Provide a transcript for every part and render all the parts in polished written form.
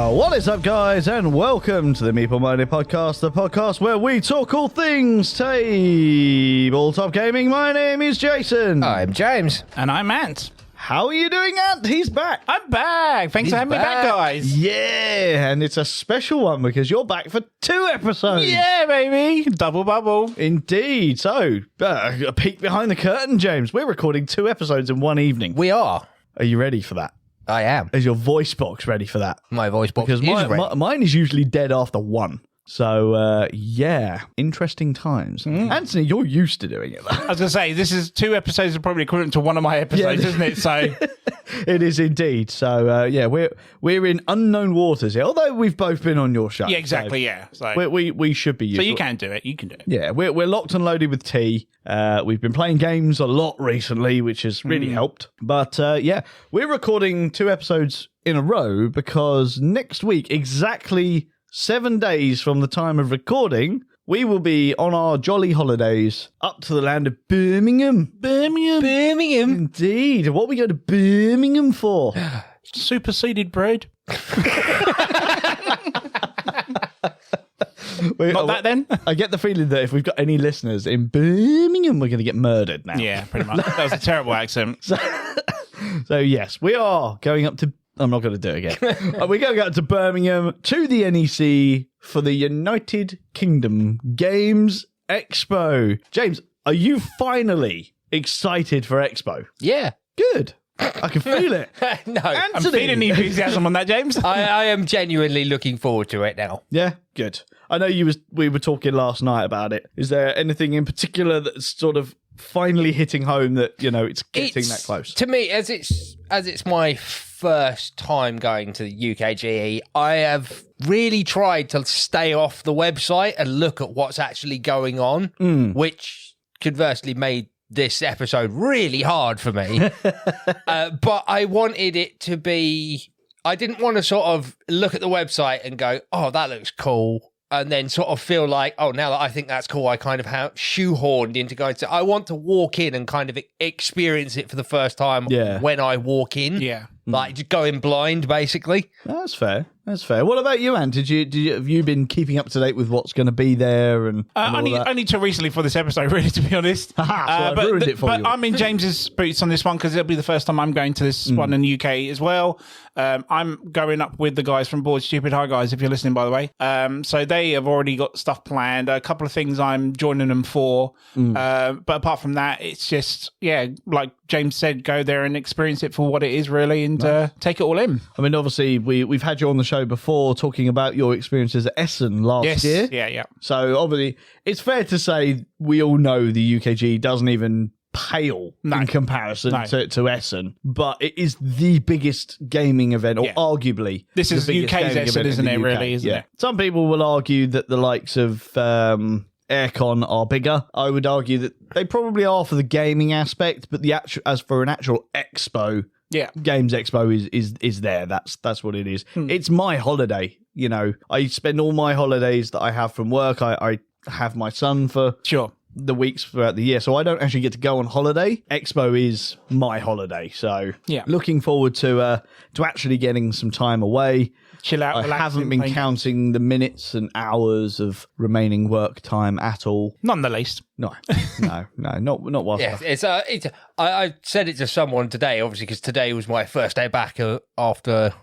What is up, guys, and welcome to the Meeple Minded podcast, the podcast where we talk all things tabletop gaming. My name is Jason. I'm James. And I'm Ant. How are you doing, Ant? He's back. I'm back. Thanks for having me back, guys. Yeah, and it's a special one because you're back for 2 episodes. Yeah, baby. Double bubble. Indeed. So, a peek behind the curtain, James. We're recording 2 episodes in one evening. We are. Are you ready for that? I am. Is your voice box ready for that? My voice box Because is ready. mine is usually dead after 1. So, yeah, interesting times. Anthony, you're used to doing it, though. I was going to say, this is 2 episodes are probably equivalent to one of my episodes, isn't it? So It is indeed. So, yeah, we're in unknown waters here, although we've both been on your show. yeah, exactly. So Yeah. So we should be used so to you it. can do it. You can do it. Yeah, we're locked and loaded with tea. We've been playing games a lot recently, which has really helped. But yeah, we're recording 2 episodes in a row because next week, exactly 7 days from the time of recording, we will be on our jolly holidays up to the land of Birmingham. Birmingham. Indeed. What are we going to Birmingham for? Superseded bread. Not that then? I get the feeling that if we've got any listeners in Birmingham, we're going to get murdered now. Yeah, pretty much. That was a terrible accent. So yes, we are going up to... I'm not going to do it again. We're going up to Birmingham to the NEC for the United Kingdom Games Expo. James, are you finally excited for Expo? Yeah. Good. I can feel it. No. I'm Anthony. feeling the enthusiasm on that, James. I am genuinely looking forward to it now. Yeah, good. I know we were talking last night about it. Is there anything in particular that's sort of finally hitting home that, you know, it's getting that close? To me, as it's my first time going to the UKGE, I have really tried to stay off the website and look at what's actually going on, which conversely made this episode really hard for me. But I wanted it to be... I didn't want to sort of look at the website and go, oh, that looks cool, and then sort of feel like, oh, now that I think that's cool, I kind of have shoehorned into going to... I want to walk in and kind of experience it for the first time when I walk in. Yeah. Like, just going blind, basically. That's fair. That's fair. What about you, Ant? Have you been keeping up to date with what's going to be there and all that? Only too recently for this episode, really, to be honest. So I ruined it for you. But I'm in James's boots on this one because it'll be the first time I'm going to this one in the UK as well. I'm going up with the guys from Bored Stupid. Hi, guys, if you're listening, by the way. So they have already got stuff planned. A couple of things I'm joining them for. But apart from that, it's just, like James said, go there and experience it for what it is, really, and take it all in. I mean, obviously, we've had you on the show before talking about your experiences at Essen last year. Yeah. So, obviously, it's fair to say we all know the UKG doesn't even pale in comparison to Essen, but it is the biggest gaming event, or arguably this is the biggest UK's gaming Essen, event isn't in it? the UK. Really, isn't it? Some people will argue that the likes of Aircon are bigger. I would argue that they probably are for the gaming aspect, but as for an actual expo, Games Expo is there. That's what it is. It's my holiday. You know, I spend all my holidays that I have from work. I have my son for the weeks throughout the year, so I don't actually get to go on holiday. Expo is my holiday, so looking forward to actually getting some time away. Chill out. I haven't been counting the minutes and hours of remaining work time at all. None the least. No, not whilst. Yeah, I said it to someone today, obviously, because today was my first day back after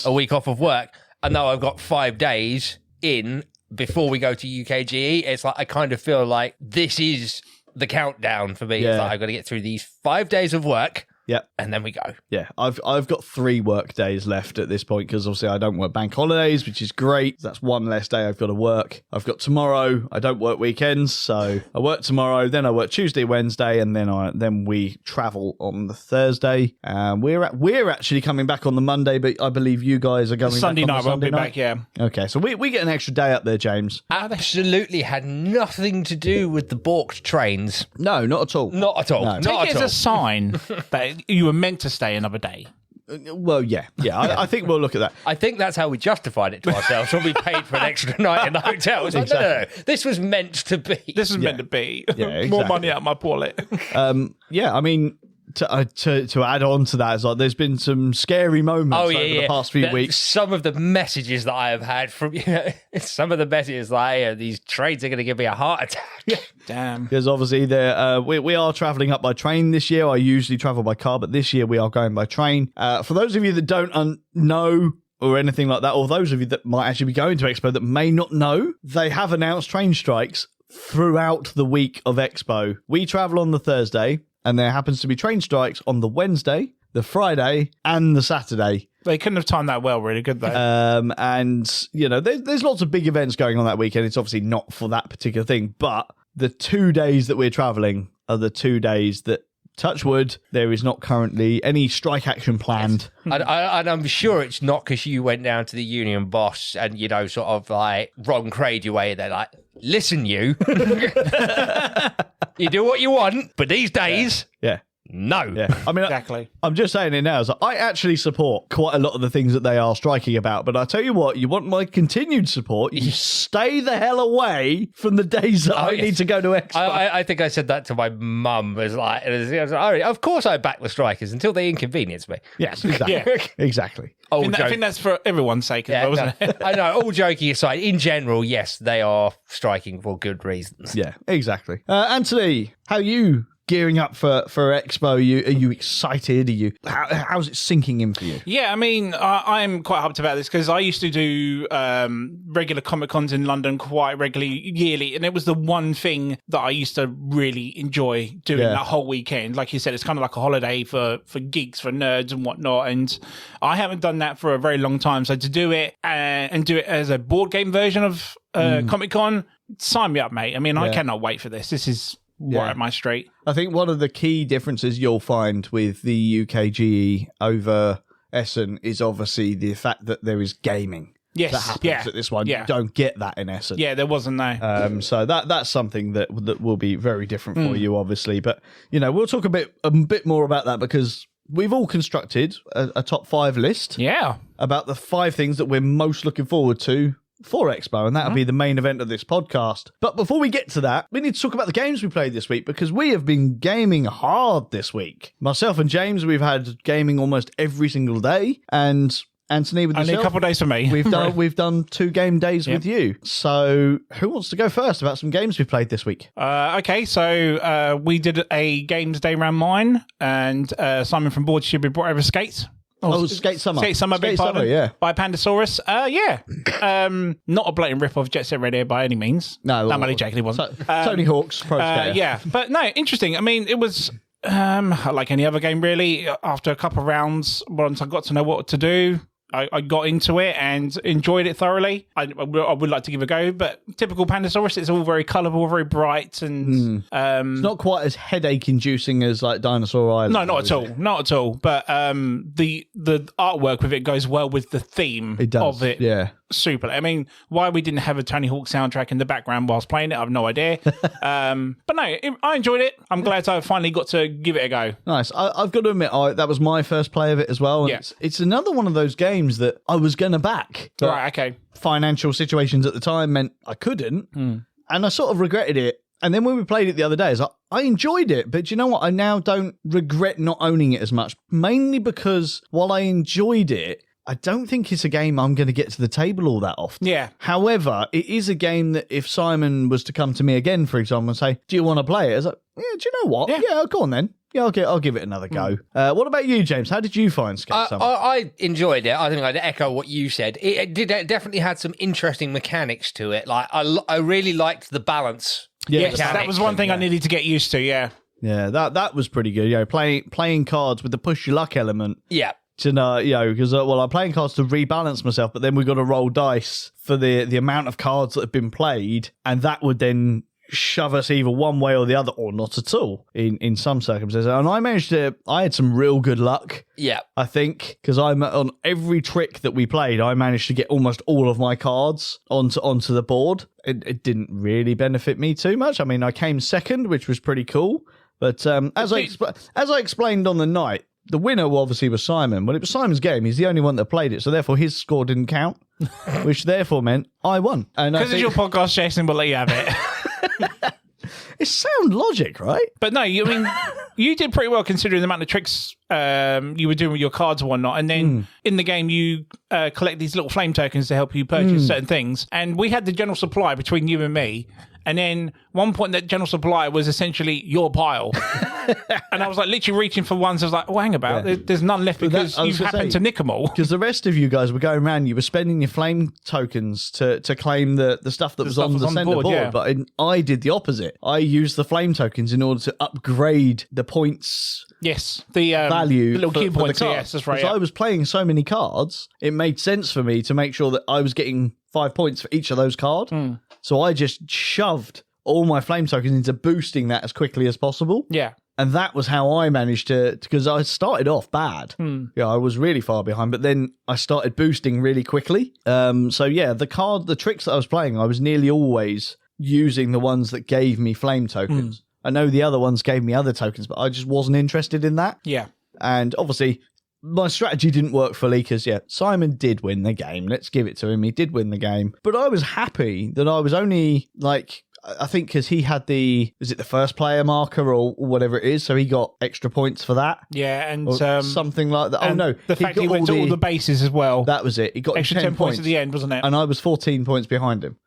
a week off of work, and now I've got 5 days in before we go to UKGE. It's like I kind of feel like this is the countdown for me. It's like I've got to get through these 5 days of work. Yeah, and then we go. Yeah, I've got 3 work days left at this point because obviously I don't work bank holidays, which is great. That's one less day I've got to work. I've got tomorrow. I don't work weekends, so I work tomorrow. Then I work Tuesday, Wednesday, and then we travel on the Thursday. We're actually coming back on the Monday, but I believe you guys are going Sunday back on night. the Sunday We'll be night. back. Yeah. Okay, so we get an extra day up there, James. Absolutely had nothing to do with the balked trains. No, not at all. Not at all. No. Not Take at it all. as a sign that you were meant to stay another day. Well, yeah. I think we'll look at that. I think that's how we justified it to ourselves when we paid for an extra night in the hotel. It's like, no. This was meant to be. This was meant to be. Yeah, exactly. More money out of my wallet. Yeah, I mean, to add on to that, is like there's been some scary moments over the past few weeks. Some of the messages that I have had from some of the messages like these trades are going to give me a heart attack. Damn. Because obviously we are travelling up by train this year. I usually travel by car, but this year we are going by train. For those of you that don't know or anything like that, or those of you that might actually be going to Expo that may not know, they have announced train strikes throughout the week of Expo. We travel on the Thursday, and there happens to be train strikes on the Wednesday, the Friday, and the Saturday. They couldn't have timed that well, really, could they? And, you know, there's lots of big events going on that weekend. It's obviously not for that particular thing, but the 2 days that we're travelling are the 2 days that, touch wood, there is not currently any strike action planned. Yes. And I'm sure it's not because you went down to the union boss and, you know, sort of like Ron Crade your way. They're like, listen, you. You do what you want, but these days... Yeah. No. Yeah. I mean, exactly. I'm just saying it now. So I actually support quite a lot of the things that they are striking about. But I tell you what, you want my continued support, you stay the hell away from the days that I need to go to Expo. I think I said that to my mum. Of course I back the strikers until they inconvenience me. Yes, exactly. Exactly. I think that's for everyone's sake as well, isn't it? I know, all joking aside, in general, yes, they are striking for good reasons. Yeah, exactly. Anthony, how are you gearing up for Expo? Are you excited? How's it sinking in for you? Yeah, I mean, I'm quite hyped about this because I used to do regular Comic Cons in London quite regularly, yearly, and it was the one thing that I used to really enjoy doing that whole weekend. Like you said, it's kind of like a holiday for geeks, for nerds and whatnot, and I haven't done that for a very long time. So to do it and do it as a board game version of Comic Con, sign me up, mate. I mean, I cannot wait for this. This is right up my street. I think one of the key differences you'll find with the UKGE over Essen is obviously the fact that there is gaming. Yes, that happens at this one. You don't get that in Essen. Yeah, there wasn't, no. So that's something that will be very different for you, obviously. But, you know, we'll talk a bit more about that because we've all constructed a top 5 list. Yeah. About the 5 things that we're most looking forward to for Expo, and that'll be the main event of this podcast. But before we get to that, we need to talk about the games we played this week, because we have been gaming hard this week. Myself and James, we've had gaming almost every single day, and Anthony, with only yourself, a couple of days for me. We've done 2 game days with you. So who wants to go first about some games we played this week? Okay, so we did a games day around mine, and Simon from Board Stupid brought over Skate. Skate Summer. Skate Summer, Skate Summer, yeah. By Pandasaurus. Not a blatant rip of Jet Set Radio by any means. No. I'm only joking, it wasn't. Tony Hawk's Pro Skater. Yeah, but no, interesting. I mean, it was like any other game, really. After a couple of rounds, once I got to know what to do, I got into it and enjoyed it thoroughly. I would like to give it a go, but typical Pandasaurus, it's all very colourful, very bright, and it's not quite as headache-inducing as like Dinosaur Island. No, not at all. But the artwork with it goes well with the theme of it. Yeah. Super. I mean, why we didn't have a Tony Hawk soundtrack in the background whilst playing it, I have no idea. But no, I enjoyed it. I'm glad I finally got to give it a go. Nice. I've got to admit, that was my first play of it as well. And it's another one of those games that I was going to back. Right, okay. Financial situations at the time meant I couldn't. And I sort of regretted it. And then when we played it the other day, I enjoyed it. But you know what? I now don't regret not owning it as much. Mainly because while I enjoyed it, I don't think it's a game I'm going to get to the table all that often. Yeah. However, it is a game that if Simon was to come to me again, for example, and say, do you want to play it? I was like, yeah, do you know what? Yeah, go on then. Yeah, I'll give it another go. What about you, James? How did you find Skate Summer? I enjoyed it. I think I'd echo what you said. It definitely had some interesting mechanics to it. Like I really liked the balance. Yes, that was one thing I needed to get used to, yeah. Yeah, that was pretty good. You know, playing cards with the push your luck element. Yeah. To know, you know, because I'm playing cards to rebalance myself, but then we've got to roll dice for the amount of cards that have been played, and that would then shove us either one way or the other, or not at all in some circumstances. And I had some real good luck. Yeah. I think, because I'm on every trick that we played, I managed to get almost all of my cards onto the board. It didn't really benefit me too much. I mean, I came second, which was pretty cool. But as I explained on the night, the winner obviously was Simon. Well, it was Simon's game. He's the only one that played it, so therefore his score didn't count, which therefore meant I won. Because it's your podcast, Jason will let you have it. It's sound logic, right? But no, I mean, You did pretty well considering the amount of tricks you were doing with your cards and whatnot. And then in the game, you collect these little flame tokens to help you purchase certain things. And we had the general supply between you and me. And then one point, that general supply was essentially your pile. And I was like literally reaching for ones. I was like, oh, hang about. There's none left because you happened to nick them all. Because the rest of you guys were going around, you were spending your flame tokens to claim the stuff that was on the center board. Yeah. But I did the opposite. I used the flame tokens in order to upgrade the points. Yes, the value, the little key points. For the yes, that's right. Because I was playing so many cards, it made sense for me to make sure that I was getting 5 points for each of those cards. So I just shoved all my flame tokens into boosting that as quickly as possible. Yeah. And that was how I managed to, because I started off bad. Yeah, I was really far behind, but then I started boosting really quickly. So yeah, the tricks that I was playing, I was nearly always using the ones that gave me flame tokens. I know the other ones gave me other tokens, but I just wasn't interested in that. Yeah. And obviously, my strategy didn't work fully because, Simon did win the game. Let's give it to him. He did win the game. But I was happy that I was only, I think because he had the first player marker or whatever it is, so he got extra points for that. Yeah, and something like that. Oh, no. The fact he went to all the bases as well. That was it. He got extra 10 points at the end, wasn't it? And I was 14 points behind him.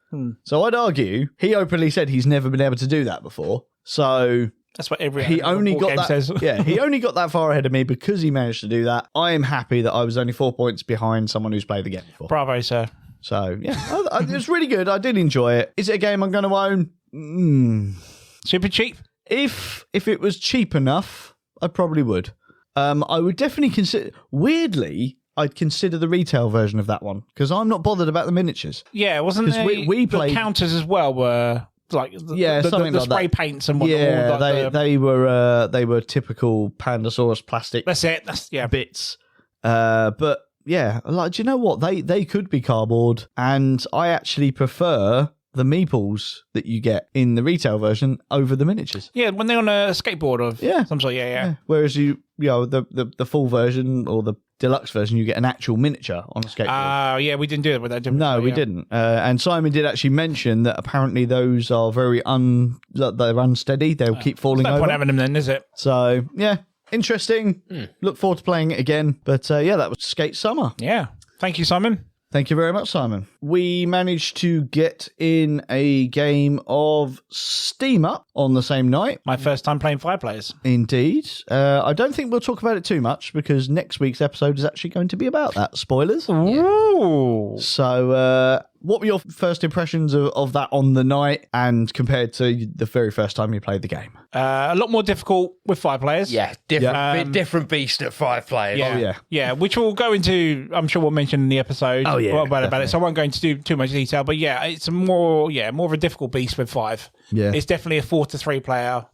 So I'd argue he openly said he's never been able to do that before. So that's what every he only got that says. Yeah, he only got that far ahead of me because he managed to do that. I am happy that I was only 4 points behind someone who's played the game before. Bravo, sir. So yeah, it was really good. I did enjoy it. Is it a game I'm going to own? Super cheap. If it was cheap enough, I probably would. I would definitely consider. Weirdly, I'd consider the retail version of that one because I'm not bothered about the miniatures. Yeah, wasn't there? We played the counters as well. Were like the spray paints and whatnot. Yeah, they were typical Pandasaurus plastic. That's it. That's bits. But yeah, do you know what? They could be cardboard, and I actually prefer the meeples that you get in the retail version over the miniatures. Yeah, when they're on a skateboard of some sort. Yeah. Whereas the full version or the deluxe version, you get an actual miniature on a skateboard. Yeah, we didn't do it with that. No, we didn't. And Simon did actually mention that apparently those are very they're unsteady. They'll keep falling over. No point having them then, is it? So yeah, interesting. Look forward to playing it again. But that was Skate Summer. Yeah. Thank you, Simon. Thank you very much, Simon. We managed to get in a game of Steam Up on the same night. My first time playing 5 players. Indeed. I don't think we'll talk about it too much because next week's episode is actually going to be about that. Spoilers. Ooh. So, what were your first impressions of that on the night and compared to the very first time you played the game? A lot more difficult with 5 players. Yeah, different beast at 5 players. Yeah, which we'll go into, I'm sure we'll mention in the episode about it, so I won't go into too much detail, but yeah, it's more of a difficult beast with 5. Yeah. It's definitely a 4 to 3 player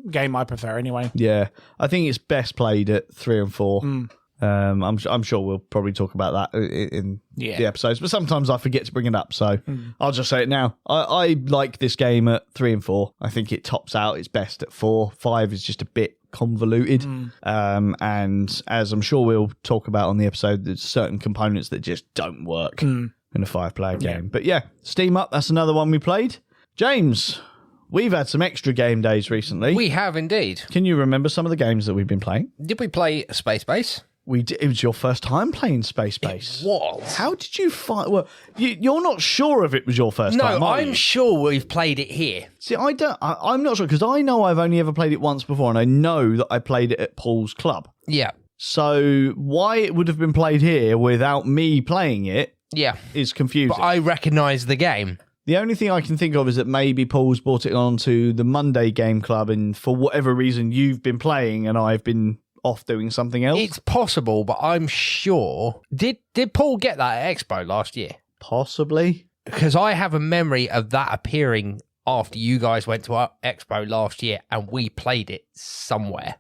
game I prefer anyway. Yeah, I think it's best played at 3 and 4. I'm sure we'll probably talk about that in the episodes, but sometimes I forget to bring it up, so I'll just say it now. I like this game at 3 and 4. I think it tops out its best at 4. 5 is just a bit convoluted, and as I'm sure we'll talk about on the episode, there's certain components that just don't work in a 5-player game. But yeah, Steam Up, that's another one we played. James, we've had some extra game days recently. We have indeed. Can you remember some of the games that we've been playing? Did we play Space Base? We did. It was your first time playing Space Base. It was. How did you find? Well, you're not sure if it was your first time. No, I'm sure we've played it here. See, I'm not sure because I know I've only ever played it once before, and I know that I played it at Paul's club. Yeah. So why it would have been played here without me playing it? Yeah, is confusing. But I recognise the game. The only thing I can think of is that maybe Paul's brought it on to the Monday Game Club, and for whatever reason, you've been playing, and I've been off doing something else. It's possible, but I'm sure. Did Paul get that at Expo last year? Possibly. Because I have a memory of that appearing after you guys went to our Expo last year and we played it somewhere.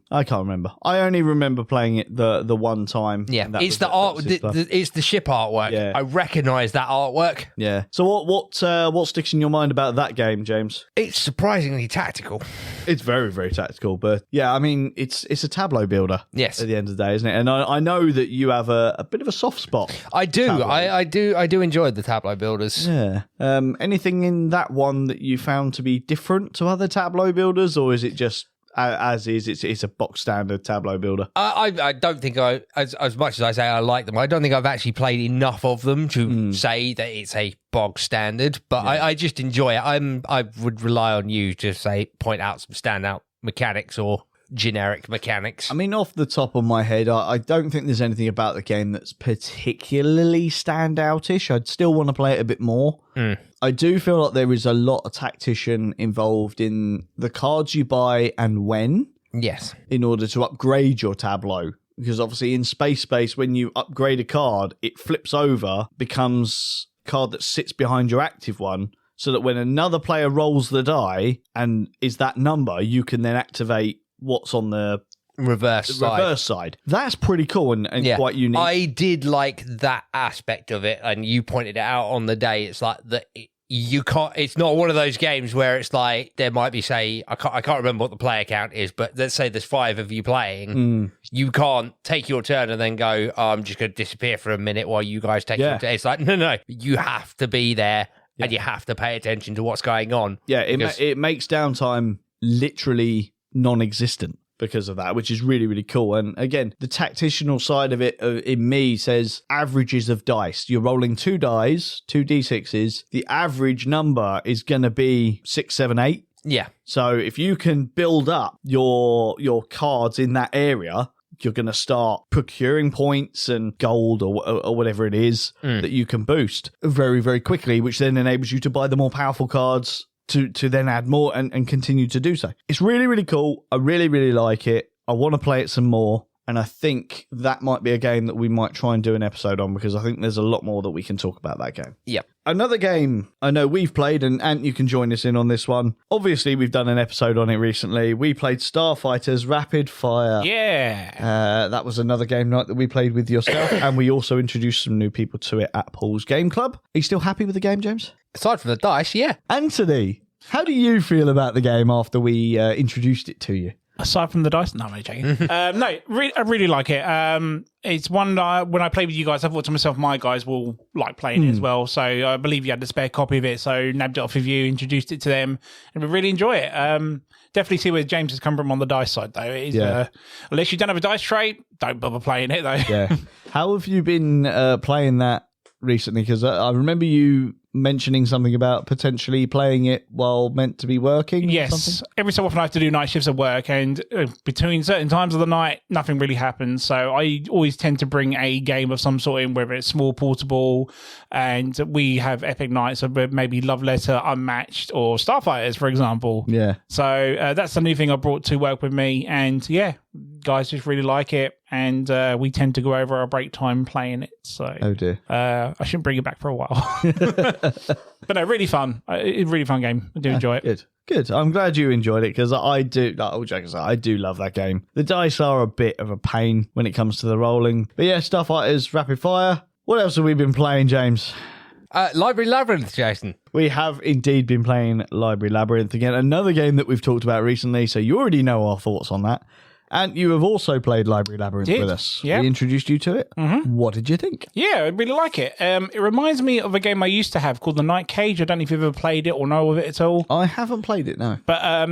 I can't remember. I only remember playing it the one time. Yeah, it's the art. It's the ship artwork. Yeah. I recognise that artwork. Yeah. So what sticks in your mind about that game, James? It's surprisingly tactical. It's very, very tactical, but yeah, I mean, it's a tableau builder. Yes. At the end of the day, isn't it? And I know that you have a bit of a soft spot. I do. I do enjoy the tableau builders. Yeah. Anything in that one that you found to be different to other tableau builders, or is it just as is. It's a box standard tableau builder. I don't think as much as I say I like them, I don't think I've actually played enough of them to say that it's a bog standard, but I just enjoy it. I would rely on you to point out some standout mechanics or generic mechanics. I mean, off the top of my head, I don't think there's anything about the game that's particularly standoutish. I'd still want to play it a bit more. I do feel like there is a lot of tactician involved in the cards you buy and when. Yes. In order to upgrade your tableau. Because obviously in Space, when you upgrade a card, it flips over, becomes a card that sits behind your active one, so that when another player rolls the die and is that number, you can then activate what's on the reverse side. That's pretty cool and quite unique. I did like that aspect of it, and you pointed it out on the day. It's like that you can't. It's not one of those games where it's like there might be, say, I can't remember what the player count is, but let's say there's 5 of you playing. You can't take your turn and then go, I'm just going to disappear for a minute while you guys take your turn. It's like no, you have to be there and you have to pay attention to what's going on. Yeah, it makes downtime literally non-existent because of that, which is really, really cool. And again, the tactitional side of it in me says averages of dice. You're rolling 2 dice, 2 d6s. The average number is going to be 6, 7, 8. Yeah. So if you can build up your cards in that area, you're going to start procuring points and gold or whatever it is that you can boost very, very quickly, which then enables you to buy the more powerful cards to then add more and continue to do so. It's really, really cool. I really, really like it. I want to play it some more. And I think that might be a game that we might try and do an episode on, because I think there's a lot more that we can talk about that game. Yep. Another game I know we've played, and Ant, you can join us in on this one. Obviously, we've done an episode on it recently. We played Starfighter's Rapid Fire. Yeah. That was another game night that we played with yourself, and we also introduced some new people to it at Paul's Game Club. Are you still happy with the game, James? Aside from the dice, yeah. Anthony, how do you feel about the game after we introduced it to you? Aside from the dice, no, I'm only joking. I really like it. It's one that when I play with you guys, I thought to myself, my guys will like playing it as well. So I believe you had the spare copy of it, so nabbed it off of you, introduced it to them, and we really enjoy it. Definitely see where James has come from on the dice side, though. It is, unless you don't have a dice tray, don't bother playing it, though. Yeah. How have you been playing that recently? Because I remember you mentioning something about potentially playing it while meant to be working. Yes, every so often I have to do night shifts at work, and between certain times of the night nothing really happens, so I always tend to bring a game of some sort in, whether it's small, portable, and we have epic nights of maybe Love Letter, Unmatched, or Starfighters, for example. So that's the new thing I brought to work with me, and guys just really like it, and we tend to go over our break time playing it. So oh dear, I shouldn't bring it back for a while. But no, really fun. Really fun game. I do enjoy it. Good. I'm glad you enjoyed it, because I do. I do love that game. The dice are a bit of a pain when it comes to the rolling, but yeah, Starfighters Rapid Fire. What else have we been playing, James? Library Labyrinth, Jason. We have indeed been playing Library Labyrinth again, another game that we've talked about recently, so you already know our thoughts on that. And you have also played Library Labyrinth with us. Yeah. We introduced you to it. Mm-hmm. What did you think? Yeah, I really like it. It reminds me of a game I used to have called The Night Cage. I don't know if you've ever played it or know of it at all. I haven't played it, no. But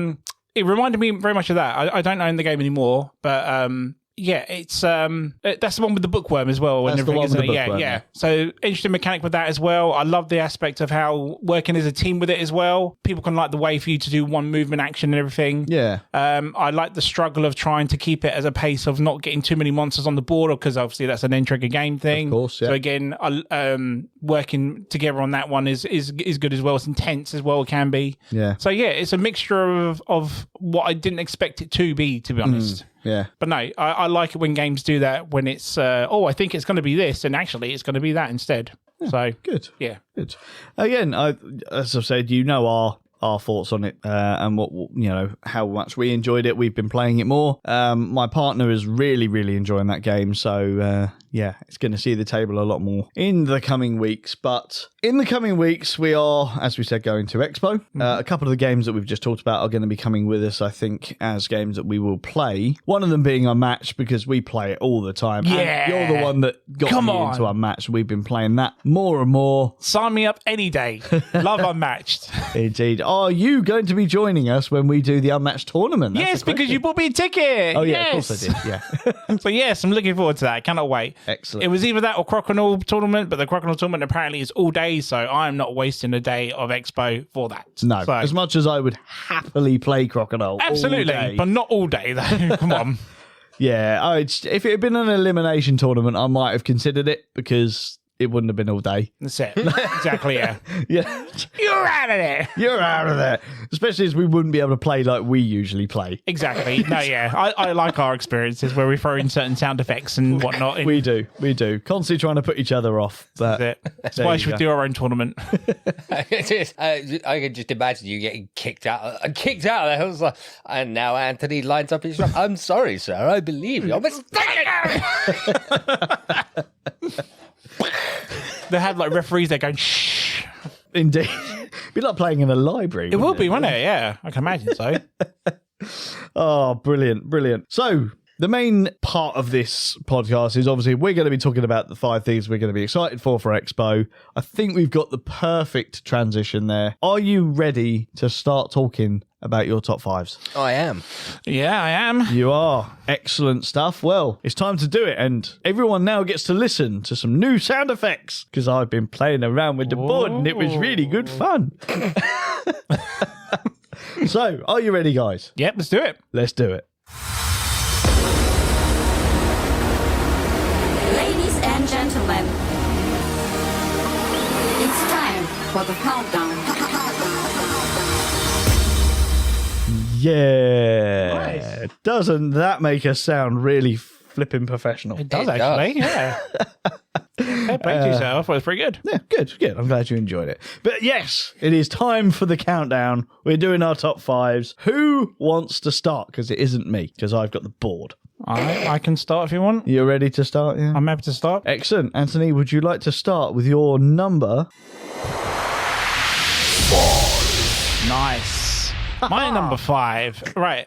it reminded me very much of that. I don't own the game anymore, but yeah, it's that's the one with the bookworm as well. That's and the one with the bookworm, yeah. So interesting mechanic with that as well. I love the aspect of how working as a team with it as well. People can like the way for you to do one movement action and everything. Yeah. I like the struggle of trying to keep it as a pace of not getting too many monsters on the board, because obviously that's an end-trigger game thing. Of course, yeah. So again, working together on that one is good as well. It's intense as well, it can be. Yeah. So yeah, it's a mixture of what I didn't expect it to be honest. Yeah. But no, I like it when games do that, when it's, I think it's going to be this, and actually it's going to be that instead. Yeah, so good. Yeah. Good. Again, as I've said, you know our thoughts on it, and what, how much we enjoyed it. We've been playing it more. My partner is really, really enjoying that game. So it's going to see the table a lot more in the coming weeks. But in the coming weeks, we are, as we said, going to Expo. A couple of the games that we've just talked about are going to be coming with us, I think, as games that we will play. One of them being Unmatched, because we play it all the time. Yeah. And you're the one that got me into Unmatched. We've been playing that more and more. Sign me up any day. Love Unmatched. Indeed. Are you going to be joining us when we do the Unmatched tournament? That's yes, because you bought me a ticket. Oh, yeah, yes. of course I did. Yeah. So, yes, I'm looking forward to that. I cannot wait. Excellent. It was either that or Crokinole tournament, but the Crokinole tournament apparently is all day, so I'm not wasting a day of Expo for that. No, so, as much as I would happily play Crokinole. Absolutely, all day. but not all day, though. Come on. Yeah, if it had been an elimination tournament, I might have considered it because it wouldn't have been all day. That's it. Exactly, yeah. Yeah. You're out of there. You're out of there. Especially as we wouldn't be able to play like we usually play. Exactly. No, yeah. I like our experiences where we throw in certain sound effects and whatnot. We do. Constantly trying to put each other off. But that's why we should do our own tournament. I can just imagine you getting kicked out of there. I was like, and now Anthony lines up his shot. I'm sorry, sir. I believe you. I'm mistaken. They have like referees there going, shh. Indeed. Be like playing in a library. It will be, won't it? Yeah, I can imagine so. Oh, brilliant. So, the main part of this podcast is obviously we're going to be talking about the 5 things we're going to be excited for Expo. I think we've got the perfect transition there. Are you ready to start talking about your top 5s? I am. Yeah, I am. You are. Excellent stuff. Well, it's time to do it, and everyone now gets to listen to some new sound effects because I've been playing around with the board and it was really good fun. So, are you ready, guys? Yep, let's do it. Let's do it. Ladies and gentlemen, it's time for the countdown. Yeah. Nice. Doesn't that make us sound really flipping professional? It does, actually. Yeah. Fair play to yourself. Well, it's pretty good. Yeah, good. I'm glad you enjoyed it. But yes, it is time for the countdown. We're doing our top 5s. Who wants to start? Because it isn't me, because I've got the board. I can start if you want. You're ready to start? Yeah. I'm happy to start. Excellent. Anthony, would you like to start with your number? 5. Nice. My number 5. Right.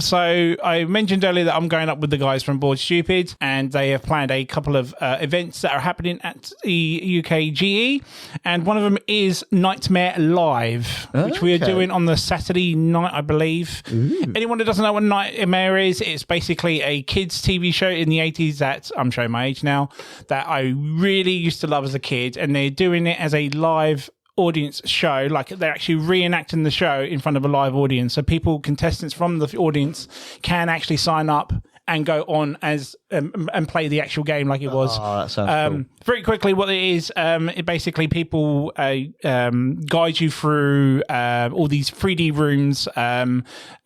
So I mentioned earlier that I'm going up with the guys from Board Stupid, and they have planned a couple of events that are happening at the UKGE, and one of them is Nightmare Live, which we are doing on the Saturday night, I believe. Ooh. Anyone who doesn't know what Nightmare is, it's basically a kids' TV show in the 80s that, I'm showing my age now, that I really used to love as a kid, and they're doing it as a live audience show. Like, they're actually reenacting the show in front of a live audience, so contestants from the audience can actually sign up and go on as and play the actual game like it was. Oh, that sounds cool. Very quickly, what it is, it basically people guide you through all these 3D rooms,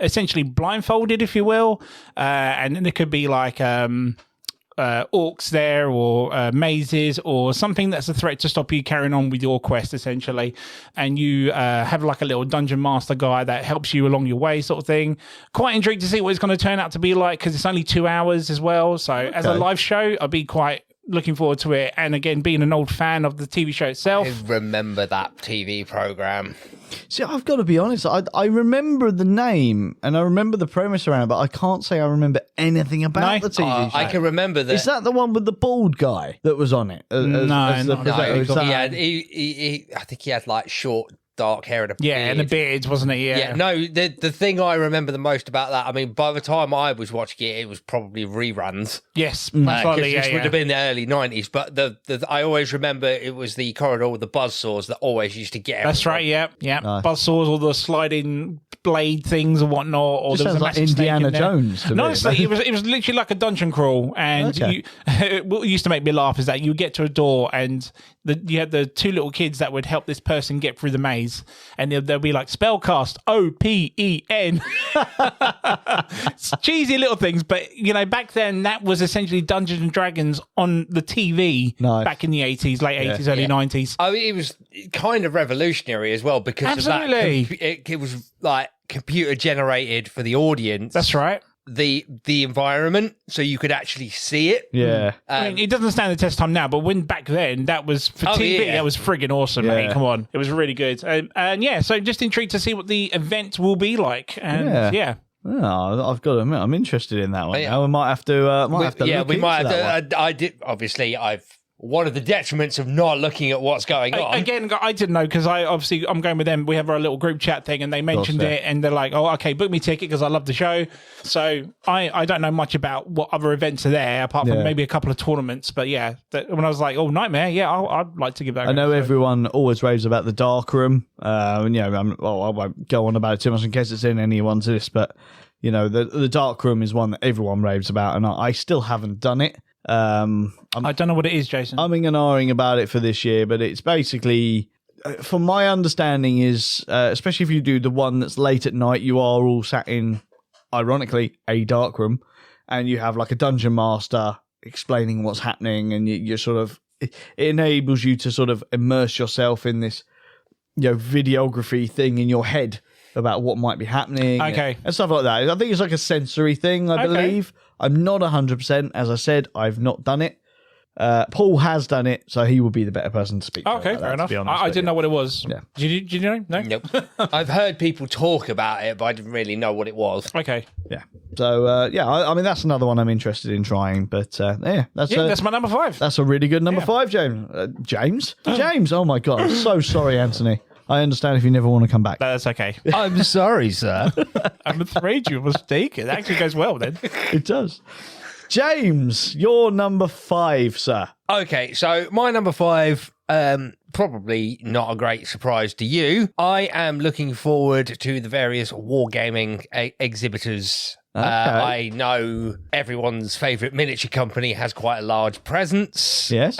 essentially blindfolded, if you will, and then it could be like orcs there, or mazes, or something that's a threat to stop you carrying on with your quest, essentially. And you have like a little dungeon master guy that helps you along your way, sort of thing. Quite intrigued to see what it's going to turn out to be like, because it's only 2 hours as well. So as a live show, I'll be quite looking forward to it. And again, being an old fan of the TV show itself. I remember that TV program. See, I've got to be honest, I remember the name and I remember the premise around it, but I can't say I remember anything about the TV show. I can remember that. Is that the one with the bald guy that was on it? No. He I think he had like short, dark hair and a beard. And the beards, wasn't it? Yeah. No, the thing I remember the most about that, I mean, by the time I was watching it, it was probably reruns. Yes, most likely, this would have been the early 90s, but I always remember it was the corridor with the buzzsaws that always used to get everyone. That's right, yeah. Nice. Buzzsaws, all the sliding blade things and whatnot. Or just there was sounds like Indiana Jones to me. Honestly, it was literally like a dungeon crawl, and what used to make me laugh is that you get to a door and you had the 2 little kids that would help this person get through the maze, and they'll be like, spellcast OPEN. It's cheesy little things, but back then that was essentially Dungeons and Dragons on the TV back in the 80s, late 80s, early 90s. I mean, it was kind of revolutionary as well because of that. It was like computer generated for the audience. That's right. the environment so you could actually see it. Yeah. I mean, it doesn't stand the test of time now, but when back then, that was for TV, that was friggin' awesome, mate. Come on. It was really good. And yeah, so just intrigued to see what the event will be like. And yeah. Oh, I've got to admit, I'm interested in that one. Now. We might have to. Look I've one of the detriments of not looking at what's going on. Again, I didn't know because I'm going with them. We have our little group chat thing, and they mentioned it, and they're like, "Oh, okay, book me ticket because I love the show." So I don't know much about what other events are there apart from maybe a couple of tournaments. But yeah, when I was like, "Oh, Nightmare," I'd like to give that. I know everyone always raves about the dark room. I won't go on about it too much in case it's in anyone's list, but the dark room is one that everyone raves about, and I still haven't done it. I don't know what it is, Jason. I'm and ahhing about it for this year, but it's basically, from my understanding, is especially if you do the one that's late at night, you are all sat in, ironically, a dark room, and you have like a dungeon master explaining what's happening, and you're sort of, it enables you to sort of immerse yourself in this, videography thing in your head about what might be happening, and stuff like that. I think it's like a sensory thing, I believe. I'm not 100%. As I said, I've not done it. Paul has done it, so he will be the better person to speak to. Okay, fair enough. I didn't know what it was. Yeah. Did you know? No? Nope. I've heard people talk about it, but I didn't really know what it was. Okay. Yeah. So, I mean, that's another one I'm interested in trying, but that's my number 5. That's a really good number 5, James. James, oh my God. I'm so sorry, Anthony. I understand if you never want to come back. That's okay. I'm sorry, sir. I'm afraid you were mistaken. It actually goes well then. It does. James, your number 5, sir. Okay, so my number 5, probably not a great surprise to you. I am looking forward to the various wargaming exhibitors. Okay. I know everyone's favourite miniature company has quite a large presence. Yes.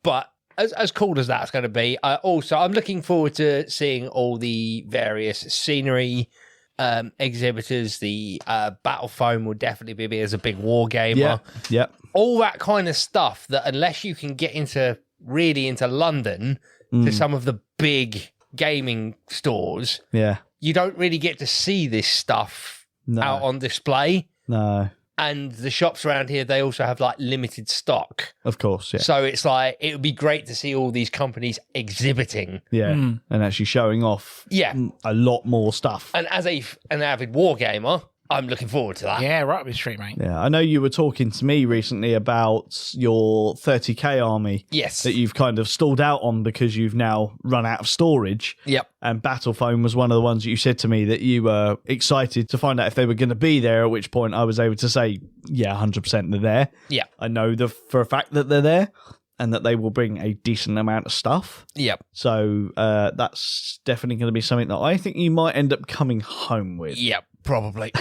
But as cool as that's going to be, I'm looking forward to seeing all the various scenery exhibitors. The Battle Foam will definitely be as a big war gamer. Yeah. All that kind of stuff that unless you can get into London to some of the big gaming stores, you don't really get to see this stuff out on display. No. And the shops around here, they also have like limited stock. Of course, yeah. So it's like, it would be great to see all these companies exhibiting. Yeah, and actually showing off a lot more stuff. And as an avid war gamer, I'm looking forward to that. Yeah, right up your street, mate. Yeah, I know you were talking to me recently about your 30k army. Yes. That you've kind of stalled out on because you've now run out of storage. Yep. And Battle Foam was one of the ones that you said to me that you were excited to find out if they were going to be there, at which point I was able to say, 100% they're there. Yeah. I know for a fact that they're there and that they will bring a decent amount of stuff. Yep. So that's definitely going to be something that I think you might end up coming home with. Yep. Probably.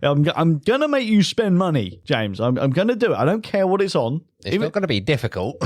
I'm going to make you spend money, James. I'm going to do it. I don't care what it's on. It's not going to be difficult.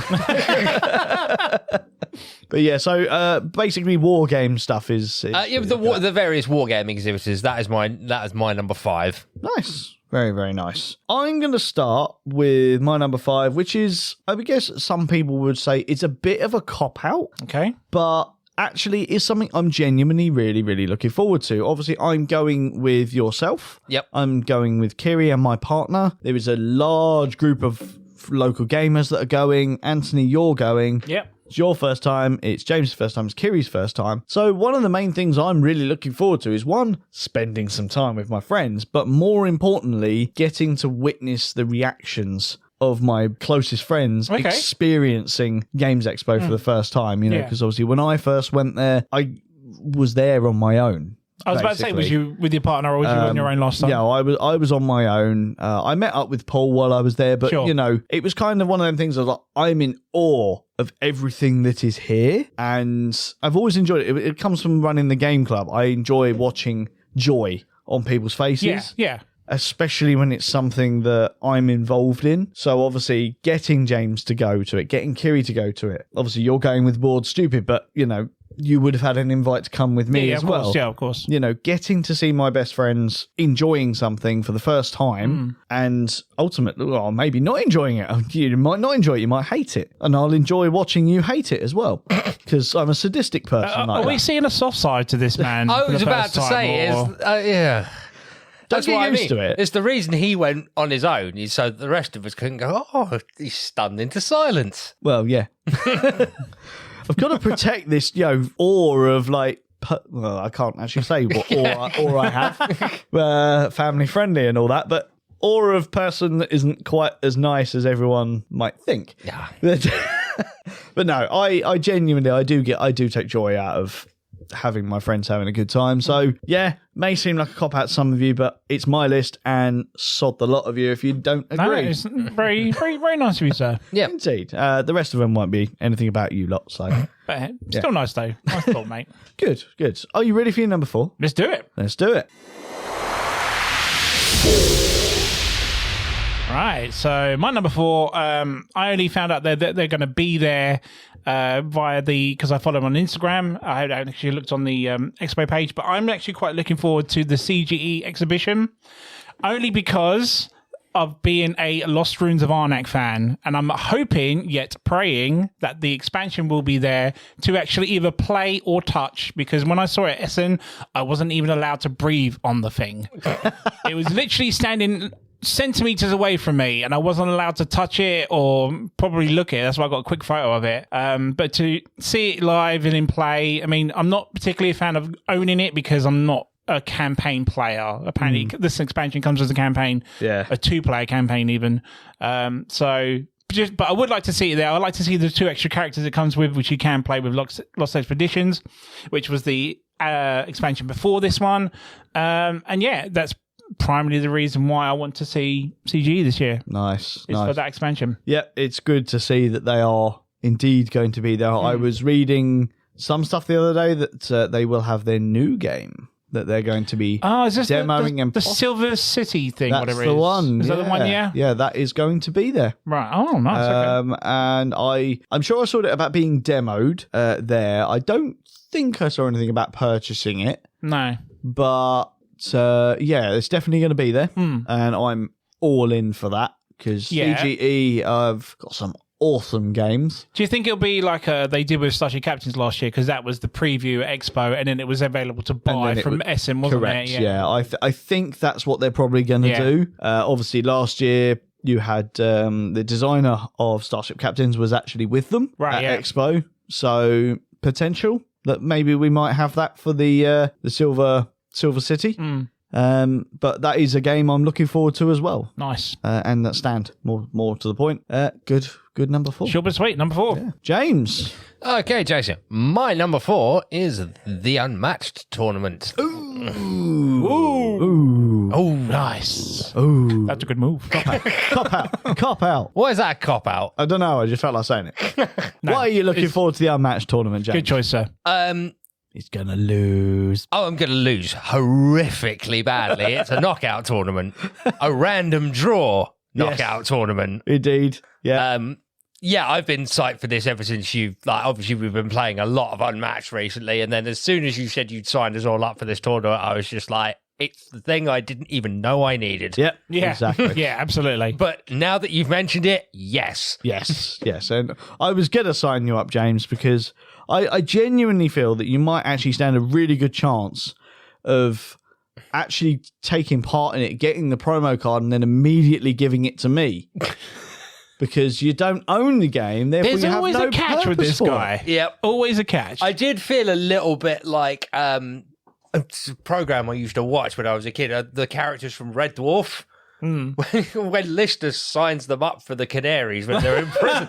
But yeah, so basically war game stuff is the various war game exhibitors. That is my number 5. Nice. Very, very nice. I'm going to start with my number 5, which is, I guess some people would say it's a bit of a cop-out. Okay. But actually is something I'm genuinely really, really looking forward to. Obviously, I'm going with yourself. Yep. I'm going with Kiri and my partner. There is a large group of local gamers that are going. Anthony, you're going. Yep. It's your first time. It's James' first time. It's Kiri's first time. So one of the main things I'm really looking forward to is, one, spending some time with my friends, but more importantly, getting to witness the reactions of my closest friends experiencing Games Expo for the first time, because obviously when I first went there, I was there on my own. I was about to say, was you with your partner or was you on your own last time? Yeah, I was on my own. I met up with Paul while I was there, but it was kind of one of them things. I was like, I'm in awe of everything that is here, and I've always enjoyed it. It comes from running the game club. I enjoy watching joy on people's faces. Yeah. Especially when it's something that I'm involved in. So obviously getting James to go to it, getting Kiri to go to it. Obviously you're going with Bored Stupid, but you would have had an invite to come with me as well. Yeah, of course. Getting to see my best friends enjoying something for the first time and ultimately, well, maybe not enjoying it. You might not enjoy it, you might hate it. And I'll enjoy watching you hate it as well because I'm a sadistic person. Are we seeing a soft side to this man? I was about to say, yeah. That's get what used I mean. to it. It's the reason he went on his own, so the rest of us couldn't go, oh, he's stunned into silence. Well, yeah. I've got to protect this, awe of like. Well, I can't actually say what awe I have. Family friendly and all that, but aura of person that isn't quite as nice as everyone might think. Yeah. But no, I genuinely I do take joy out of having my friends having a good time. So yeah, may seem like a cop out to some of you, but it's my list and sod the lot of you if you don't agree. No, it's very, very, very nice of you, sir. Yeah. Indeed. The rest of them won't be anything about you lot. So But still nice, though. Nice thought, mate. good. Are you ready for your number 4? Let's do it. Let's do it. Right, so my number 4, I only found out that they're going to be there because I follow them on Instagram. I haven't actually looked on the expo page, but I'm actually quite looking forward to the CGE exhibition, only because of being a Lost Ruins of Arnak fan, and I'm hoping, yet praying, that the expansion will be there to actually either play or touch, because when I saw it at Essen, I wasn't even allowed to breathe on the thing. It was literally standing centimeters away from me, and I wasn't allowed to touch it or probably look at it. That's why I got a quick photo of it. But to see it live and in play, I mean, I'm not particularly a fan of owning it because I'm not a campaign player. Apparently, this expansion comes as a campaign, a 2-player campaign even. But I would like to see it there. I'd like to see the 2 extra characters it comes with, which you can play with Lost Expeditions, which was the expansion before this one. And yeah, that's primarily the reason why I want to see CGE this year. Nice. For that expansion. Yeah, it's good to see that they are indeed going to be there. I was reading some stuff the other day that they will have their new game that they're going to be is this demoing the Silver City thing, That's whatever it the is. one. Is that the one, yeah? Yeah, that is going to be there. Right. Oh, nice. Okay. And I'm sure I saw it about being demoed there. I don't think I saw anything about purchasing it. No. But yeah, it's definitely going to be there. And I'm all in for that because CGE have got some awesome games. Do you think it'll be like they did with Starship Captains last year, because that was the preview at Expo and then it was available to buy from Essen, wasn't correct, it? Yeah. I think that's what they're probably going to do. Obviously, last year you had the designer of Starship Captains was actually with them at Expo, so potential that maybe we might have that for the Silver City. But that is a game I'm looking forward to as well. Nice. And that stand more to the point. Good number 4. Short but sweet, number 4. Yeah. James. Okay, Jason. My number 4 is the Unmatched tournament. Ooh. Oh, nice. Ooh. That's a good move. Cop out. Why is that a cop out? I don't know. I just felt like saying it. Why are you looking forward to the Unmatched tournament, James? Good choice, sir. He's going to lose. Oh, I'm going to lose horrifically badly. It's a knockout tournament. A random draw knockout tournament. Indeed. Yeah. Yeah, I've been psyched for this ever since obviously we've been playing a lot of Unmatched recently, and then as soon as you said you'd signed us all up for this tournament, I was just like, it's the thing I didn't even know I needed. Yep. Yeah. Exactly. Yeah, absolutely. But now that you've mentioned it, yes. Yes. And I was going to sign you up, James, because I genuinely feel that you might actually stand a really good chance of actually taking part in it, getting the promo card, and then immediately giving it to me. Because you don't own the game, therefore There's you have always no a catch with purpose this for guy. it. Yep. Always a catch. I did feel a little bit like a program I used to watch when I was a kid, the characters from Red Dwarf. When Lister signs them up for the Canaries when they're in prison.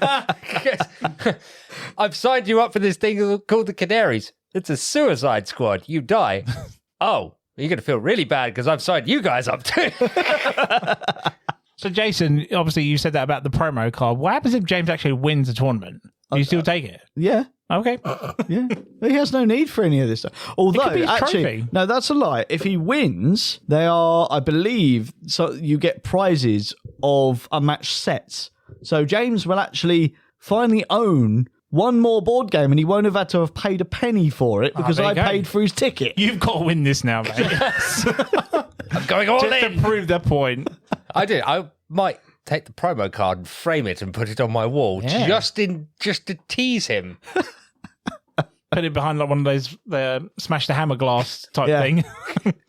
I've signed you up for this thing called the Canaries. It's a suicide squad. You die. Oh, you're going to feel really bad because I've signed you guys up too. So, Jason, obviously you said that about the promo card. What happens if James actually wins the tournament? Do you still take it? Yeah. Okay. Yeah. He has no need for any of this stuff. Although, could be his actually, trophy. no, that's a lie. If he wins, they are, I believe, so you get prizes of unmatched sets. So James will actually finally own one more board game, and he won't have had to have paid a penny for it because I paid for his ticket. You've got to win this now, mate. I'm going all Just in. to prove that point. I did. I might take the promo card and frame it and put it on my wall just to tease him. Put it behind like one of those smash the hammer glass type thing.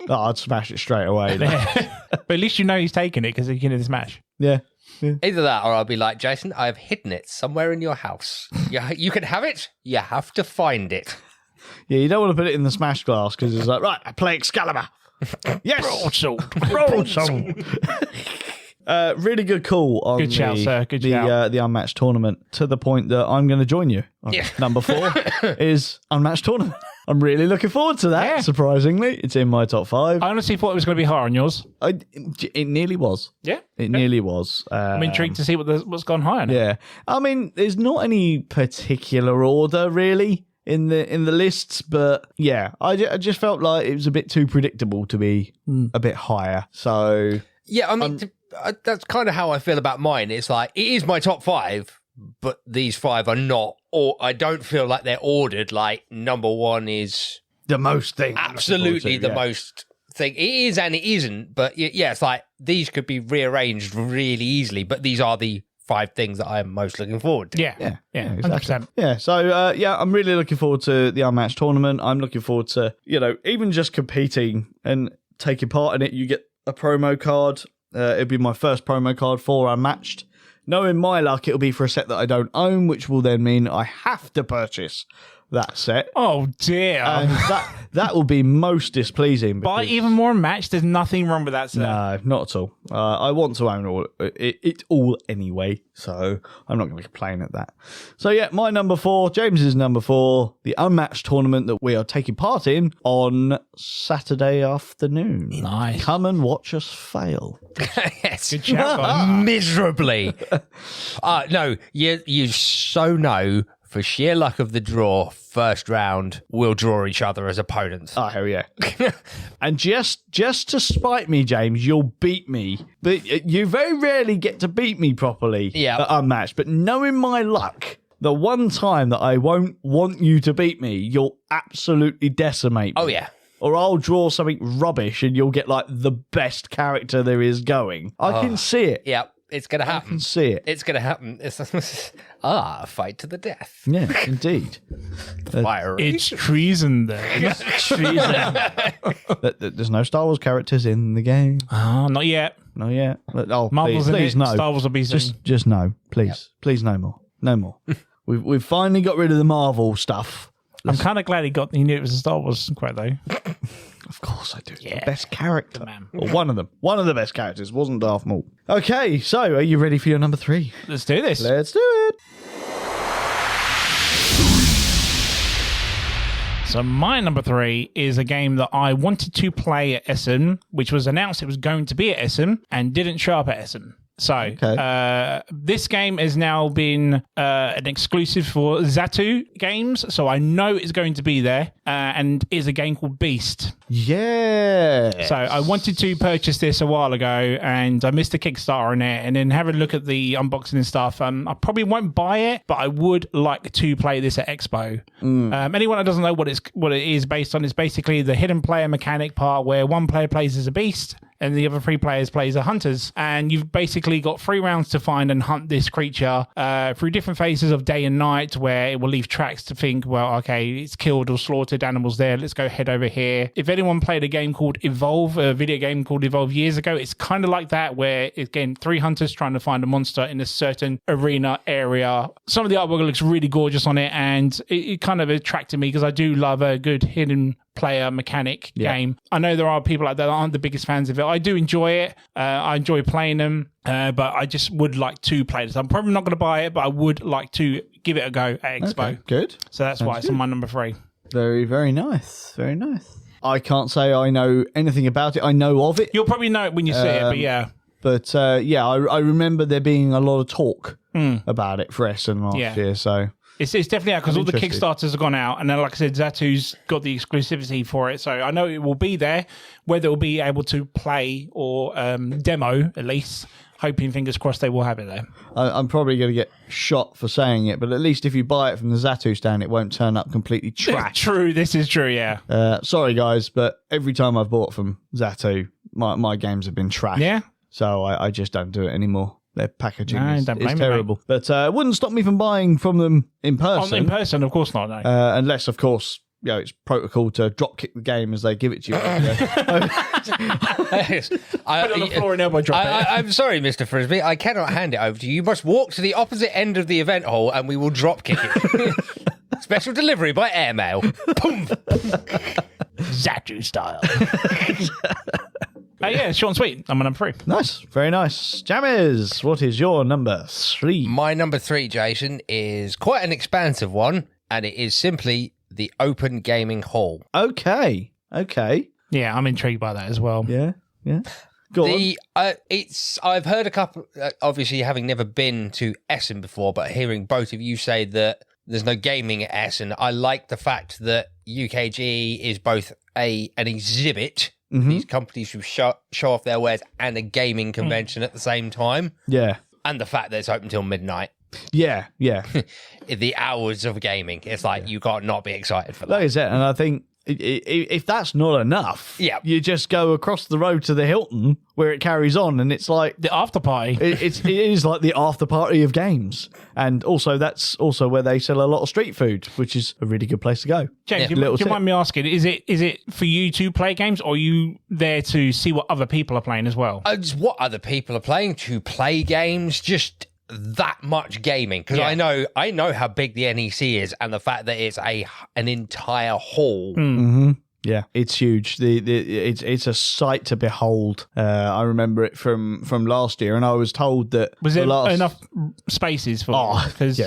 Oh, I'd smash it straight away. But at least you know he's taking it because he can smash. Yeah. Either that or I'll be like, Jason, I have hidden it somewhere in your house. You can have it. You have to find it. Yeah, you don't want to put it in the smash glass because it's like, right, I play Excalibur. Yes. Broadsword. Really good call on Good shout, sir. Good shout. The Unmatched tournament, to the point that I'm going to join you. Number 4 is Unmatched tournament. I'm really looking forward to that, surprisingly. It's in my top 5. I honestly thought it was going to be higher on yours. It nearly was. Yeah? It nearly was. I'm intrigued to see what's gone higher now. Yeah. I mean, there's not any particular order, really, in the lists, but yeah, I just felt like it was a bit too predictable to be a bit higher. So... Yeah, I mean, that's kind of how I feel about mine. It's like, it is my top 5, but these 5 are not, or I don't feel like they're ordered. Like, number 1 is the most thing. Absolutely the most thing. It is and it isn't, but yeah, it's like, these could be rearranged really easily, but these are the 5 things that I'm most looking forward to. Yeah, exactly. 100%. Yeah, so I'm really looking forward to the Unmatched tournament. I'm looking forward to, even just competing and taking part in it. You get a promo card. It'll be my first promo card for Unmatched. Knowing my luck, it'll be for a set that I don't own, which will then mean I have to purchase that set. Oh dear. And that will be most displeasing. Buy even more Unmatched. There's nothing wrong with that set. No, not at all. I want to own it all anyway, so I'm not going to complain at that. So yeah, my number 4, James's number 4, the Unmatched tournament that we are taking part in on Saturday afternoon. Nice. Come and watch us fail. Yes. Good job, guys. Miserably. No, you so know, for sheer luck of the draw, first round, we'll draw each other as opponents. Oh, hell yeah. And just to spite me, James, you'll beat me. But you very rarely get to beat me properly at Unmatched. But knowing my luck, the one time that I won't want you to beat me, you'll absolutely decimate me. Oh, yeah. Or I'll draw something rubbish and you'll get like the best character there is going. I can see it. Yeah. It's going to happen. I can see it. It's going to happen. It's a fight to the death. Yeah, indeed. Fiery. It's treason then. Treason. There's no Star Wars characters in the game. Oh, not yet. Not yet. Oh, Marvel's please in it. no. Star Wars will be soon. Just no. Please. Please no more. No more. We've finally got rid of the Marvel stuff. I'm kind of glad he knew it was a Star Wars quote though. Of course I do. Yeah. The best character. Man. Or one of them. One of the best characters wasn't Darth Maul. Okay, so are you ready for your number 3? Let's do this. Let's do it. So my number 3 is a game that I wanted to play at Essen, which was announced it was going to be at Essen and didn't show up at Essen. So this game has now been an exclusive for Zatu games, so I know it's going to be there, and is a game called Beast. Yeah. So I wanted to purchase this a while ago, and I missed the Kickstarter on it, and then have a look at the unboxing and stuff. I probably won't buy it, but I would like to play this at Expo. Anyone that doesn't know what it is based on, is basically the hidden player mechanic part where one player plays as a beast, and the other 3 players plays as hunters. And you've basically got 3 rounds to find and hunt this creature through different phases of day and night, where it will leave tracks to think, well, okay, it's killed or slaughtered animals there. Let's go head over here. If anyone played a game called Evolve, a video game called Evolve years ago, it's kind of like that, where, again, 3 hunters trying to find a monster in a certain arena area. Some of the artwork looks really gorgeous on it, and it kind of attracted me because I do love a good hidden player mechanic game. I know there are people like that aren't the biggest fans of it. I do enjoy it. I enjoy playing them, but I just would like to play this. I'm probably not going to buy it, but I would like to give it a go at Expo. Okay, good. So that's why it's on my number 3. Very, very nice. Very nice. I can't say I know anything about it. I know of it. You'll probably know it when you see it, but yeah. But I remember there being a lot of talk about it for Essen last year, so... It's definitely out because all the Kickstarters have gone out, and then, like I said, Zatu's got the exclusivity for it, so I know it will be there. Whether it'll be able to play or demo, at least, hoping, fingers crossed, they will have it there. I'm probably going to get shot for saying it, but at least if you buy it from the Zatu stand, it won't turn up completely trash. True, this is true, yeah. Sorry, guys, but every time I've bought from Zatu, my games have been trash. Yeah? So I just don't do it anymore. Their packaging No, is don't blame me, terrible. But it wouldn't stop me from buying from them in person. In person, of course not. No. Unless, of course, it's protocol to drop kick the game as they give it to you. Put it on the floor and elbow drop it. I'm sorry, Mr. Frisbee. I cannot hand it over to you. You must walk to the opposite end of the event hall and we will drop kick it. Special delivery by airmail. Boom. Zatu style. Yeah, short and sweet. I'm number 3. Nice. Very nice. Jammers, what is your number 3? My number 3, Jason, is quite an expansive one, and it is simply the Open Gaming Hall. Okay. Yeah, I'm intrigued by that as well. Yeah. Go on. I've heard a couple, obviously having never been to Essen before, but hearing both of you say that there's no gaming at Essen, I like the fact that UKGE is both an exhibit, these companies who show off their wares, and a gaming convention at the same time. Yeah. And the fact that it's open till midnight. Yeah. The hours of gaming. It's like you can't not be excited for that. That is it. And I think if that's not enough, you just go across the road to the Hilton where it carries on, and it's like the after party. It is like the after party of games, and also that's also where they sell a lot of street food, which is a really good place to go. James, do you mind me asking? Is it for you to play games, or are you there to see what other people are playing as well? Just what other people are playing, to play games, just that much gaming, because I know how big the NEC is, and the fact that it's an entire hall. Yeah, it's huge. It's a sight to behold. I remember it from last year, and I was told that was there enough spaces for? Because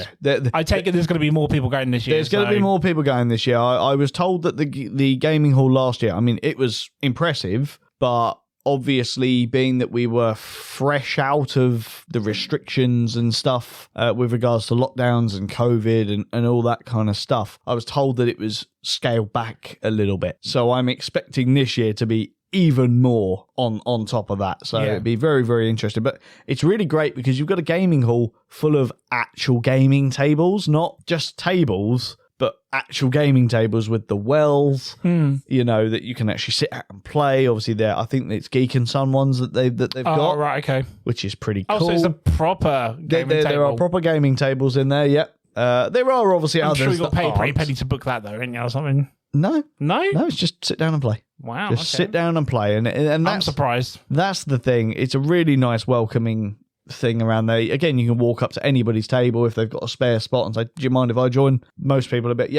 I take it there's going to be more people going this year. There's going to be more people going this year. I was told that the gaming hall last year, I mean, it was impressive, but obviously, being that we were fresh out of the restrictions and stuff with regards to lockdowns and COVID and all that kind of stuff, I was told that it was scaled back a little bit. So I'm expecting this year to be even more on top of that. So it'd be very, very interesting. But it's really great because you've got a gaming hall full of actual gaming tables, not just tables, but actual gaming tables with the wells, that you can actually sit at and play. Obviously, I think it's Geek and Son ones that they've got. Oh, right, okay. Which is pretty cool. Oh, so it's a proper gaming table. There are proper gaming tables in there, yeah. There are obviously others. I'm sure you got paid pretty penny to book that, though, ain't you, or something? No, it's just sit down and play. Wow, sit down and play, and that's, I'm surprised. That's the thing. It's a really nice, welcoming thing around there. Again, you can walk up to anybody's table if they've got a spare spot and say, do you mind if I join? Most people are a bit,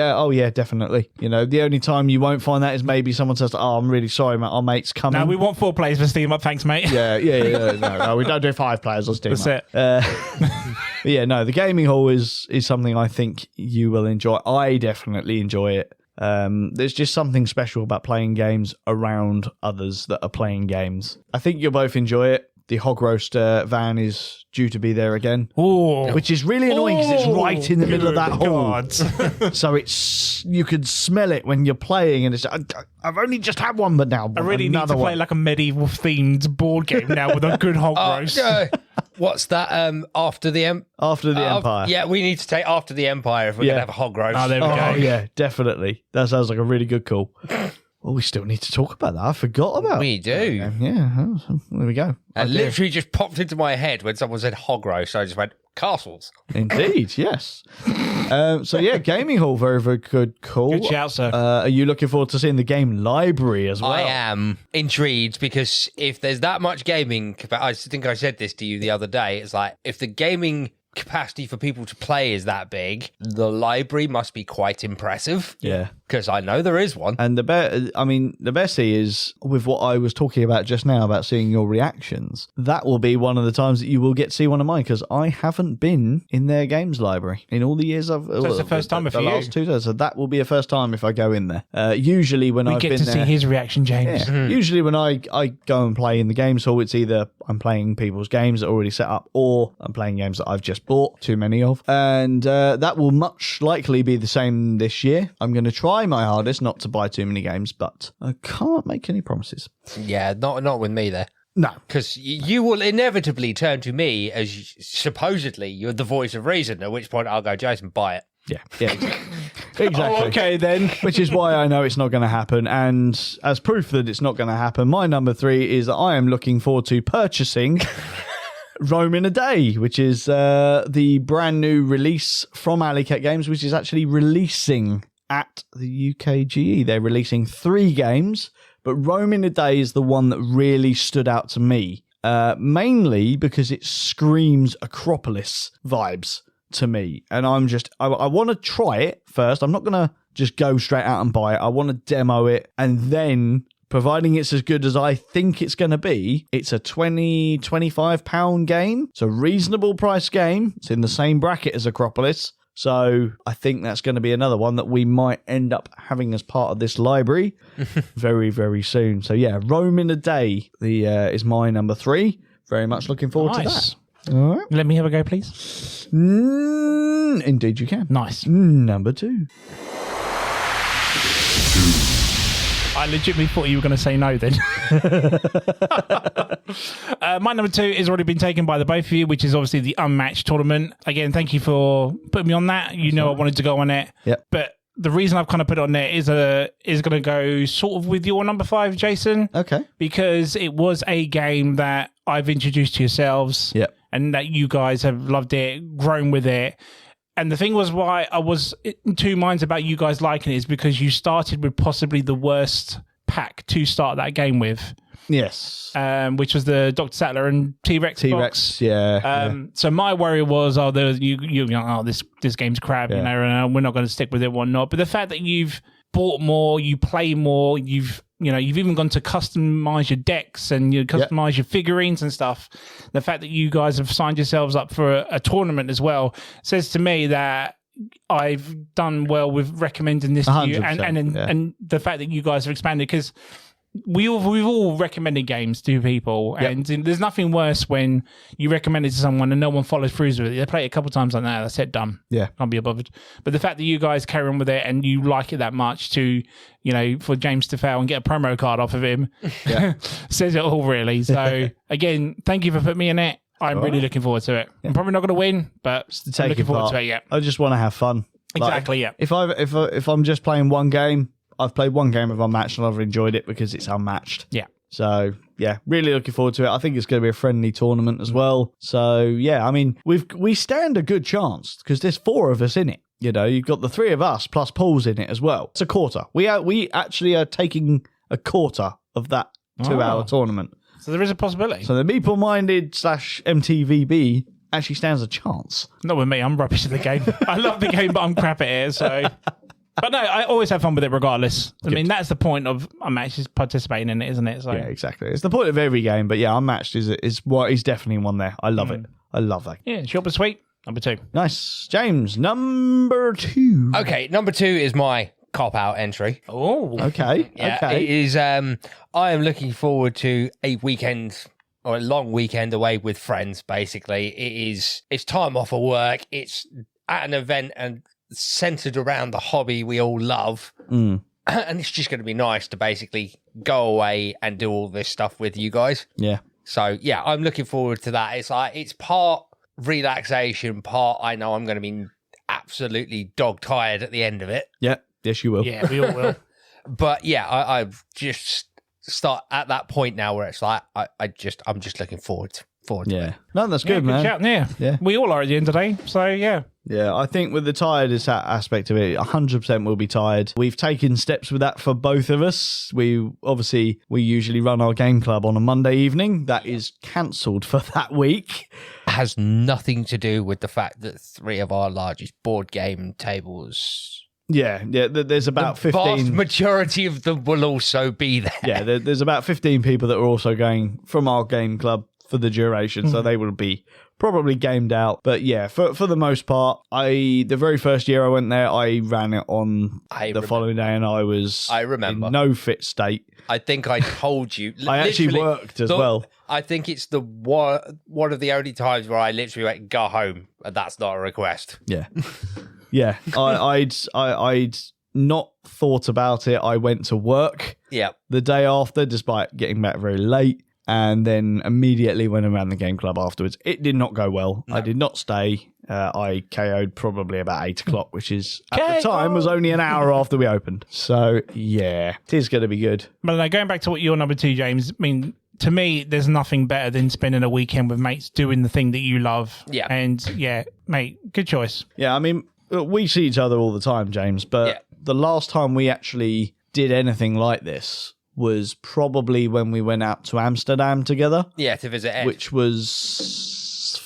definitely. The only time you won't find that is maybe someone says, I'm really sorry, mate, our mate's coming. No, we want 4 players for Steam Up, thanks, mate. Yeah. No, we don't do 5 players on Steam That's it. The gaming hall is something I think you will enjoy. I definitely enjoy it. There's just something special about playing games around others that are playing games. I think you'll both enjoy it. The hog roast van is due to be there again, which is really annoying because it's right in the middle of that hall. So you could smell it when you're playing, and it's I've only just had one, but now I really need to play like a medieval themed board game now with a good hog roast. What's that? After the Empire. Yeah, we need to take After the Empire if we're going to have a hog roast. Oh, there we go. Oh, yeah, definitely. That sounds like a really good call. Well, we still need to talk about that. I forgot about it. We do. Yeah, there we go. It literally just popped into my head when someone said hog roast. So I just went, castles. Indeed, yes. Gaming hall, very, very good call. Good shout, sir. Are you looking forward to seeing the game library as well? I am intrigued because if there's that much gaming, I think I said this to you the other day, it's like if the gaming capacity for people to play is that big, the library must be quite impressive. Yeah. Because I know there is one. And the best thing is, with what I was talking about just now, about seeing your reactions, that will be one of the times that you will get to see one of mine, because I haven't been in their games librry in all the years I've... So it's the first time for you? The last 2 days, so that will be a first time if I go in there. Usually when I've been there... We get to see his reaction, James. Yeah. Usually when I go and play in the games hall, it's either I'm playing people's games that are already set up, or I'm playing games that I've just bought too many of. And that will much likely be the same this year. I'm going to try my hardest not to buy too many games, but I can't make any promises. Yeah, not with me there. No. Because you will inevitably turn to me as supposedly you're the voice of reason, at which point I'll go, Jason, buy it. Yeah, exactly. Oh, okay, then. Which is why I know it's not going to happen. And as proof that it's not going to happen, my number 3 is that I am looking forward to purchasing Rome in a Day, which is the brand new release from Alley Cat Games, which is actually releasing at the UKGE. They're releasing 3 games, but Rome in a Day is the one that really stood out to me, mainly because it screams Acropolis vibes to me. And I want to try it first. I'm not going to just go straight out and buy it. I want to demo it, and then, providing it's as good as I think it's going to be, it's a £20-25 game. It's a reasonable price game. It's in the same bracket as Acropolis. So I think that's going to be another one that we might end up having as part of this library very, very soon. So yeah, Rome in a Day is my number 3. Very much looking forward to that. All right. Let me have a go, please. Indeed you can. Nice. Number 2. I legitimately thought you were going to say no then. My number 2 has already been taken by the both of you, which is obviously the Unmatched tournament. Again, thank you for putting me on that. You know I wanted to go on it. Yep. But the reason I've kind of put it on there is going to go sort of with your number 5, Jason. Okay. Because it was a game that I've introduced to yourselves. Yep. And that you guys have loved it, grown with it. And the thing was why I was in 2 minds about you guys liking it is because you started with possibly the worst pack to start that game with. Yes. Which was the Dr. Sattler and T-Rex box. Yeah. So my worry was, this game's crap, and we're not going to stick with it, whatnot. But the fact that you've bought more, you play more, you've even gone to customize your decks and you customize your figurines and stuff. The fact that you guys have signed yourselves up for a tournament as well says to me that I've done well with recommending this to you, and the fact that you guys have expanded, because we've all recommended games to people, and there's nothing worse when you recommend it to someone and no one follows through with it. They play it a couple of times like that, that's it, done. Yeah, can't be bothered. But the fact that you guys carry on with it and you like it that much to, for James to fail and get a promo card off of him, says it all, really. So again, thank you for putting me in it. I'm really looking forward to it. Yeah. I'm probably not going to win, but I'm looking forward to it. Yeah, I just want to have fun. Exactly. If I'm just playing one game, I've played one game of Unmatched and I've enjoyed it because it's Unmatched. Yeah. So yeah, really looking forward to it. I think it's going to be a friendly tournament as well. So yeah, I mean, we stand a good chance because there's 4 of us in it. You've got the 3 of us plus Paul's in it as well. It's a quarter. We actually are taking a quarter of that 2-hour tournament. So there is a possibility. So the Meeple Minded / M.T.V.B. actually stands a chance. Not with me. I'm rubbish at the game. I love the game, but I'm crap at it. So, but no, I always have fun with it regardless. I mean, that's the point of Unmatched participating in it, isn't it? So yeah, exactly. It's the point of every game. But yeah, Unmatched is definitely one there. I love it. I love that. Yeah, short but sweet. Number 2. Nice. James, number 2. Okay, number 2 is my cop-out entry. Oh, okay. Yeah, okay. It is. I am looking forward to a weekend or a long weekend away with friends. Basically, it's time off of work. It's at an event and centered around the hobby we all love, and it's just going to be nice to basically go away and do all this stuff with you guys. Yeah. So yeah, I'm looking forward to that. It's part relaxation, part I know I'm going to be absolutely dog tired at the end of it. Yeah. Yes, you will. Yeah, we all will. But yeah, I've just start at that point now where it's like I'm just looking forward to it. No, that's good, man. Shout. Yeah, we all are at the end of the day. So yeah. Yeah, I think with the tired aspect of it, 100% will be tired. We've taken steps with that for both of us. We usually run our game club on a Monday evening. That is cancelled for that week. It has nothing to do with the fact that 3 of our largest board game tables. Yeah, there's about 15. The vast majority of them will also be there. Yeah, there's about 15 people that are also going from our game club for the duration, so they will be probably gamed out. But yeah, for the most part, the very first year I went there, I ran it on the following day, and I remember in no fit state. I think I told you. I actually worked as well. I think it's the one of the only times where I literally went, go home, and that's not a request. Yeah. Yeah, I'd not thought about it. I went to work the day after, despite getting back very late, and then immediately went around the game club afterwards. It did not go well. No. I did not stay. I KO'd probably about 8 o'clock, which is, at the time, was only an hour after we opened. So, yeah, it is going to be good. But going back to what your number 2, James, I mean, to me, there's nothing better than spending a weekend with mates doing the thing that you love. Yeah. And yeah, mate, good choice. Yeah, I mean, we see each other all the time, James, but the last time we actually did anything like this was probably when we went out to Amsterdam together. Yeah, to visit Ed. Which was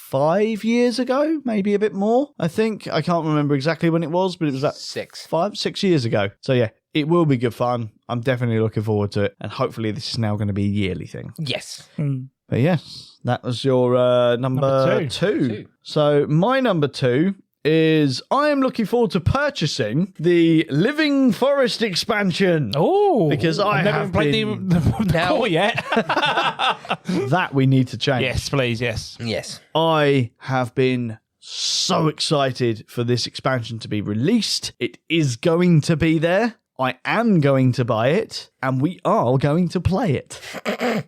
5 years ago, maybe a bit more, I think. I can't remember exactly when it was, but it was that 6 years ago. So yeah, it will be good fun. I'm definitely looking forward to it. And hopefully this is now going to be a yearly thing. Yes. But yes, that was your number two. So my number 2 is I am looking forward to purchasing the Living Forest expansion. Oh, because I've never played the core yet. That we need to change. Yes, please. Yes. I have been so excited for this expansion to be released. It is going to be there. I am going to buy it, and we are going to play it.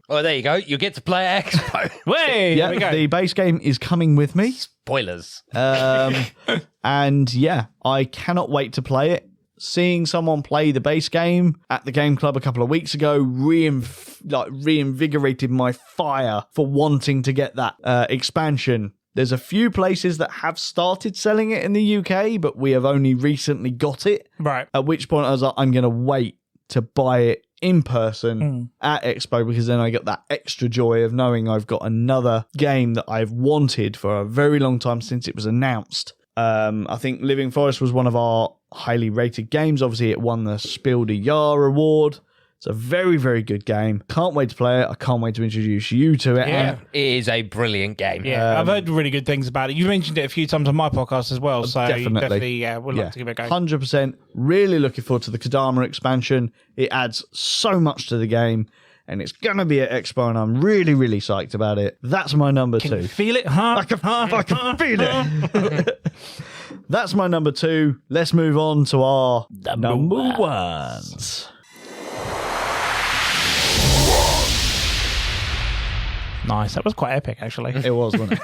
Well, there you go. You get to play at Expo. Way, yeah, the base game is coming with me. Spoilers. And yeah, I cannot wait to play it. Seeing someone play the base game at the game club a couple of weeks ago reinvigorated my fire for wanting to get that expansion. There's a few places that have started selling it in the UK, but we have only recently got it. Right. At which point I was like, I'm going to wait to buy it in person at Expo, because then I get that extra joy of knowing I've got another game that I've wanted for a very long time since it was announced. I think Living Forest was one of our highly rated games. Obviously, it won the Spiel des Jahres award. It's a very, very good game. Can't wait to play it. I can't wait to introduce you to it. Yeah, it is a brilliant game. Yeah, I've heard really good things about it. You've mentioned it a few times on my podcast as well, so definitely we'd like to give it a go. 100%. Really looking forward to the Kodama expansion. It adds so much to the game, and it's going to be at Expo, and I'm really, really psyched about it. That's my number 2. Can you feel it, huh? I can feel it. That's my number 2. Let's move on to our number ones. Nice. That was quite epic, actually. It was, wasn't it?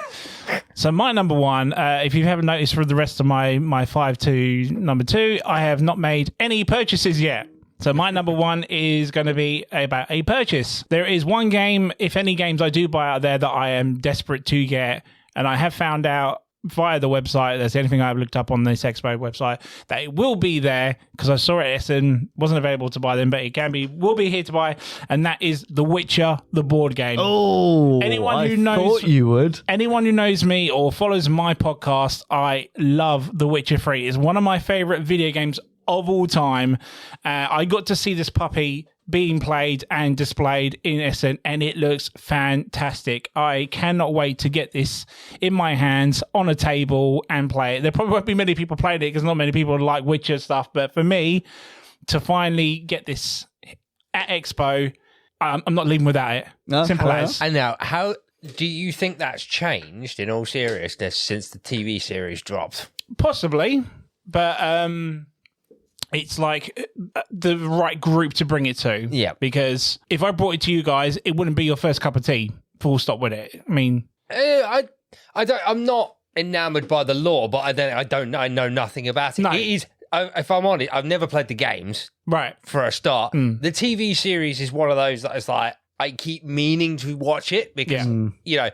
So my number 1, if you haven't noticed for the rest of my 5 to number 2, I have not made any purchases yet. So my number 1 is going to be about a purchase. There is one game, if any games I do buy out there, that I am desperate to get. And I have found out via the website, that's the only thing I've looked up on this Expo website, that it will be there, because I saw it at Essen, wasn't available to buy them, but will be here to buy, and that is The Witcher, the board game. Oh, I thought you would. Anyone who knows me or follows my podcast, I love The Witcher 3. It's one of my favourite video games of all time. I got to see this puppy being played and displayed in Essen, and it looks fantastic. I cannot wait to get this in my hands on a table and play it. There probably won't be many people playing it because not many people like Witcher stuff, but for me to finally get this at Expo, I'm not leaving without it. No, Simple as. And now, how do you think that's changed, in all seriousness, since the TV series dropped? Possibly, but it's like the right group to bring it to. Yeah. Because if I brought it to you guys, it wouldn't be your first cup of tea. Full stop with it. I mean, I'm not enamored by the lore, but I know nothing about it. No. It is. If I'm honest, I've never played the games. right. For a start, the TV series is one of those that is like I keep meaning to watch it because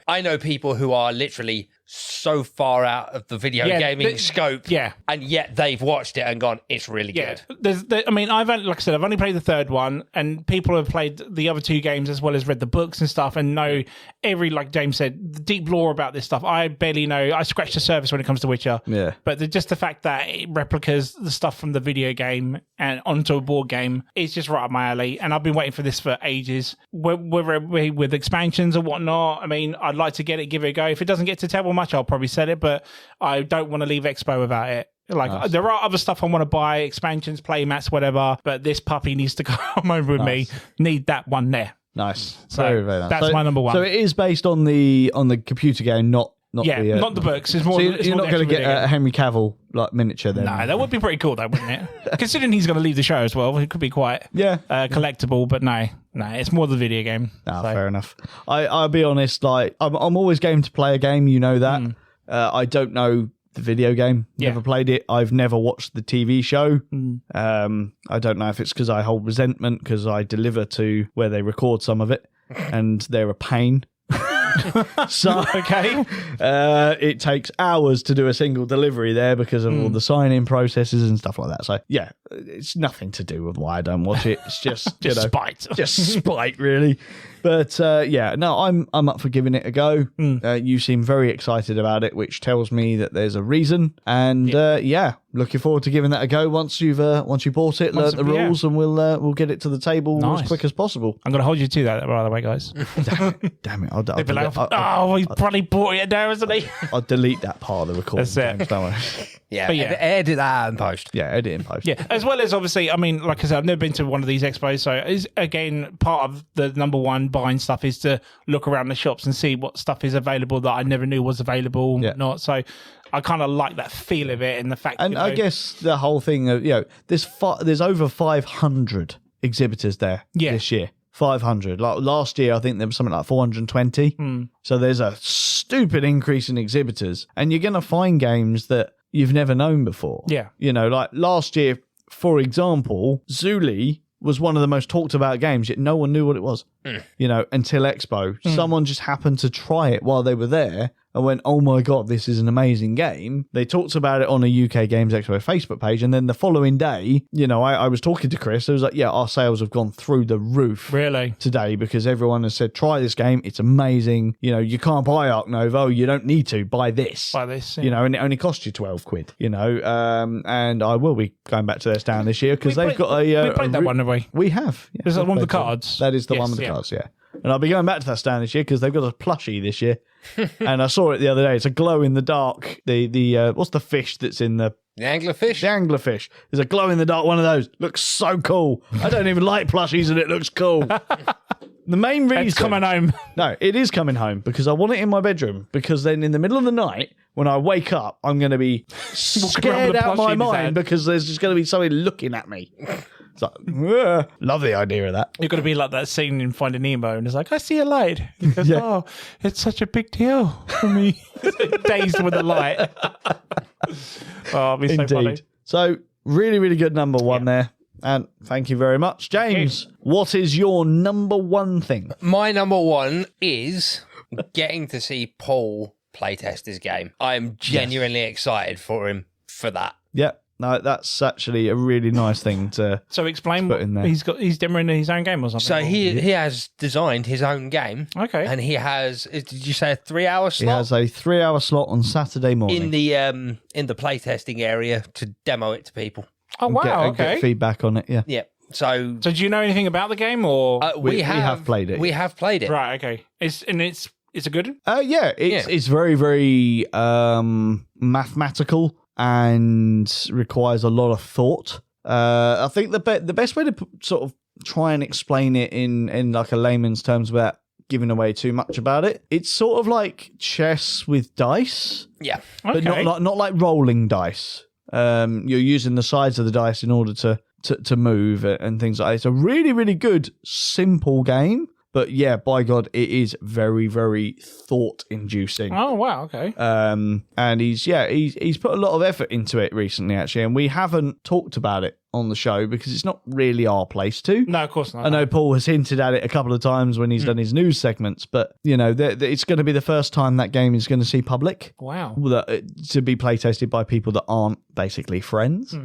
I know people who are literally so far out of the video gaming scope, and yet they've watched it and gone, it's really good. I've only played the third one, and people have played the other 2 games as well as read the books and stuff, and know like James said, the deep lore about this stuff. I barely know. I scratch the surface when it comes to Witcher. Yeah, but just the fact that it replicas the stuff from the video game and onto a board game is just right up my alley. And I've been waiting for this for ages. Whether it be with expansions or whatnot, I mean, I'd like to give it a go. If it doesn't get to table much, I'll probably sell it, but I don't want to leave Expo without it. Like, there are other stuff I want to buy, expansions, play mats, whatever, but this puppy needs to come over with me. Need that one there. Nice. So very, very nice. That's my number 1. So it is based on the computer game, not not the books. It's more. So you're not going to get a Henry Cavill like miniature then? No, that would be pretty cool though, wouldn't it? Considering he's going to leave the show as well, it could be quite collectible. But no, it's more the video game. Fair enough. I'll be honest. Like I'm always game to play a game. You know that. I don't know the video game. Never played it. I've never watched the TV show. I don't know if it's because I hold resentment because I deliver to where they record some of it. and they're a pain. So Okay. it takes hours to do a single delivery there because of all the sign-in processes and stuff like that. So yeah, it's nothing to do with why I don't watch it. It's just Spite. just spite, really. But yeah, no, I'm up for giving it a go. You seem very excited about it, which tells me that there's a reason. And yeah, looking forward to giving that a go once you bought it, learnt the rules, and we'll get it to the table as quick as possible. I'm going to hold you to that, by the way, guys. Damn it! He's probably bought it now, isn't he? I'll delete that part of the recording. That's it. James, don't worry. Yeah, But yeah. edit that out in post. Yeah, edit in post. Yeah, as well as obviously, I mean, like I said, I've never been to one of these expos, so it's, again, part of the number one buying stuff is to look around the shops and see what stuff is available that I never knew was available and whatnot. So I kind of like that feel of it and the fact. And I guess the whole thing of there's over 500 exhibitors there this year. 500. Like last year, I think there was something like 420. So there's a stupid increase in exhibitors, and you're going to find games that you've never known before. Yeah. Like last year, for example, Zuli was one of the most talked about games, yet no one knew what it was, until Expo. Someone just happened to try it while they were there and went, oh my God, this is an amazing game. They talked about it on a UK Games Expo Facebook page. And then the following day, I was talking to Chris. I was like, yeah, our sales have gone through the roof today because everyone has said, try this game. It's amazing. You can't buy Ark Nova. You don't need to buy this. Buy this. And it only costs you 12 quid, and I will be going back to their stand this year because they've got we played that one, have we? We have. Yeah, is that one with the cards? That is the one with the cards, yeah. And I'll be going back to that stand this year because they've got a plushie this year. And I saw it the other day. It's a glow in the dark. The what's the fish that's in the anglerfish? The anglerfish. There's a glow in the dark one of those. Looks so cool. I don't even like plushies and it looks cool. The main reason... It's coming home. No, it is coming home because I want it in my bedroom because then in the middle of the night when I wake up, I'm going to be scared out of my mind because there's just going to be somebody looking at me. It's like, love the idea of that. You're going to be like that scene in Finding Nemo, and it's like, I see a light. He goes, oh, it's such a big deal for me. Dazed with the light. Oh, it'll be so funny. So, really, really good number one there. And thank you very much. James, what is your number one thing? My number one is getting to see Paul playtest his game. I'm genuinely excited for him for that. Yeah. No, that's actually a really nice thing to explain put in there. He's demoing his own game or something. So he has designed his own game. Okay. And he has, did you say a 3-hour slot? He has a 3-hour slot on Saturday morning. In the playtesting area to demo it to people. Oh wow! Get feedback on it. Yeah. Yeah. So do you know anything about the game, or we have played it? We have played it. Right. Okay. It's a good. Yeah. It's very very mathematical and requires a lot of thought. I think the best way to sort of try and explain it in like a layman's terms without giving away too much about it, it's sort of like chess with dice. Yeah. But not like rolling dice. You're using the sides of the dice in order to move and things like that. It's a really, really good, simple game. But yeah, by God, it is very, very thought-inducing. Oh, wow, okay. And he's put a lot of effort into it recently, actually. And we haven't talked about it on the show because it's not really our place to. No, of course not. I know Paul has hinted at it a couple of times when he's done his news segments, but, it's going to be the first time that game is going to see public. Wow. To be playtested by people that aren't basically friends.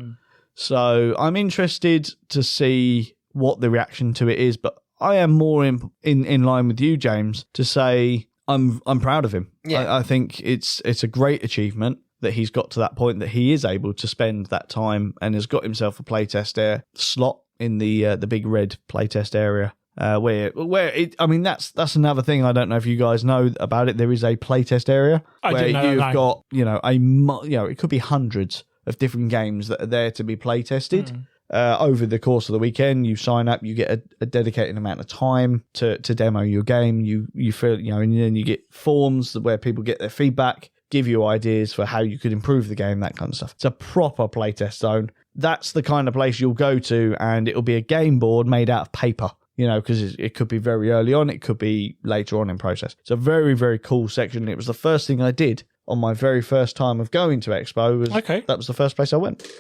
So I'm interested to see what the reaction to it is, but I am more in line with you, James, to say I'm proud of him. Yeah. I think it's a great achievement that he's got to that point that he is able to spend that time and has got himself a playtest slot in the big red playtest area. That's another thing. I don't know if you guys know about it. There is a playtest area where you've got it could be hundreds of different games that are there to be playtested. Over the course of the weekend, you sign up, you get a dedicated amount of time to demo your game. You fill, and then you get forms where people get their feedback, give you ideas for how you could improve the game, that kind of stuff. It's a proper playtest zone. That's the kind of place you'll go to, and it'll be a game board made out of paper. Because it could be very early on, it could be later on in process. It's a very, very cool section. It was the first thing I did on my very first time of going to Expo. That was the first place I went.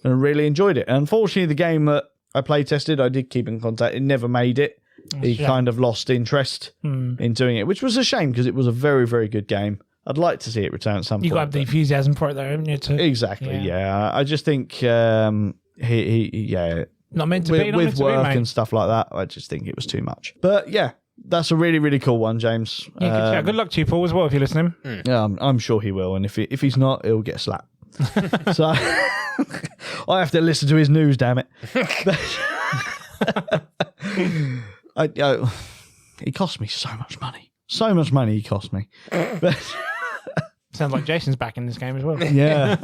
And I really enjoyed it. And unfortunately, the game that I play tested, I did keep in contact. It never made it. he kind of lost interest in doing it, which was a shame because it was a very, very good game. I'd like to see it return at some point. You got to have the enthusiasm for it, though, haven't you? Exactly. Yeah. I just think he not meant to be with work mate. and stuff like that. I just think it was too much. But yeah, that's a really, really cool one, James. Yeah, good luck to you, Paul, as well, if you're listening. Yeah, I'm sure he will, and if he's not, he'll get slapped. So I have to listen to his news. Damn it! He cost me so much money. So much money he cost me. Sounds like Jason's back in this game as well. Yeah.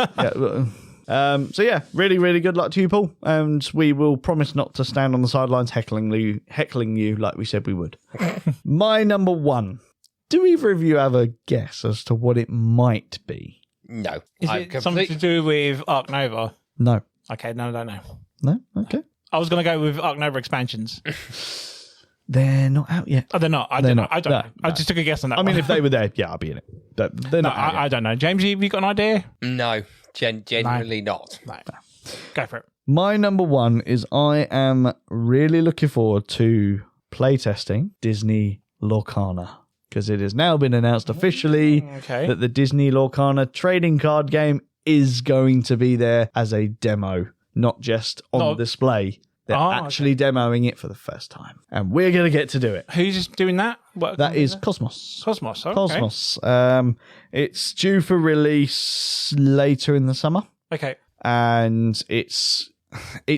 So yeah, really, really good luck to you, Paul. And we will promise not to stand on the sidelines heckling you like we said we would. My number one. Do either of you have a guess as to what it might be? No. Is it something to do with Ark Nova? No. Okay, no, I don't know. No? Okay. I was going to go with Ark Nova expansions. They're not out yet. Oh, they're not. I don't know. I just took a guess on that. I mean, if they were there, yeah, I'd be in it. But they're not out yet. I don't know. James, have you got an idea? No. Genuinely not. No. Go for it. My number one is I am really looking forward to playtesting Disney Lorcana. Because it has now been announced officially that the Disney Lorcana trading card game is going to be there as a demo, not just on display. They're actually demoing it for the first time. And we're going to get to do it. Who's doing that? That is Cosmos. Cosmos, okay. Cosmos. It's due for release later in the summer. Okay. And it's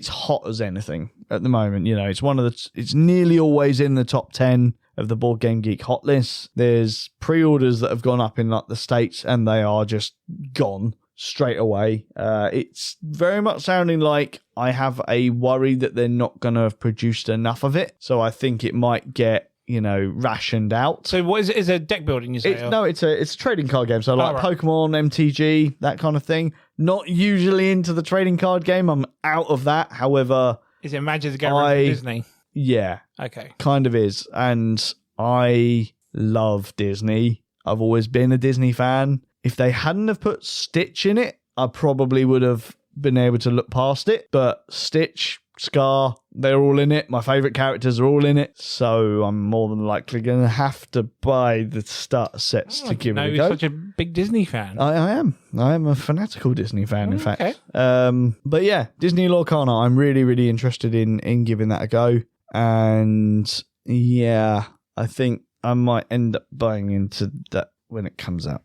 hot as anything at the moment. You know, it's nearly always in the top 10 of the Board Game Geek hot list. There's pre-orders that have gone up in like the States and they are just gone straight away. It's very much sounding like I have a worry that they're not going to have produced enough of it. So I think it might get, rationed out. So what is it? Is it deck building, you say? No, it's a trading card game. So like Pokemon, MTG, that kind of thing. Not usually into the trading card game. I'm out of that. However... Is it Magic the Gathering for Disney? Yeah. Okay. Kind of is. And I love Disney. I've always been a Disney fan. If they hadn't have put Stitch in it, I probably would have been able to look past it. But Stitch, Scar, they're all in it. My favourite characters are all in it. So I'm more than likely going to have to buy the starter sets to give it a go. You're such a big Disney fan. I am. I am a fanatical Disney fan, in fact. But yeah, Disney Lorcana, I'm really, really interested in giving that a go. And yeah, I think I might end up buying into that when it comes out.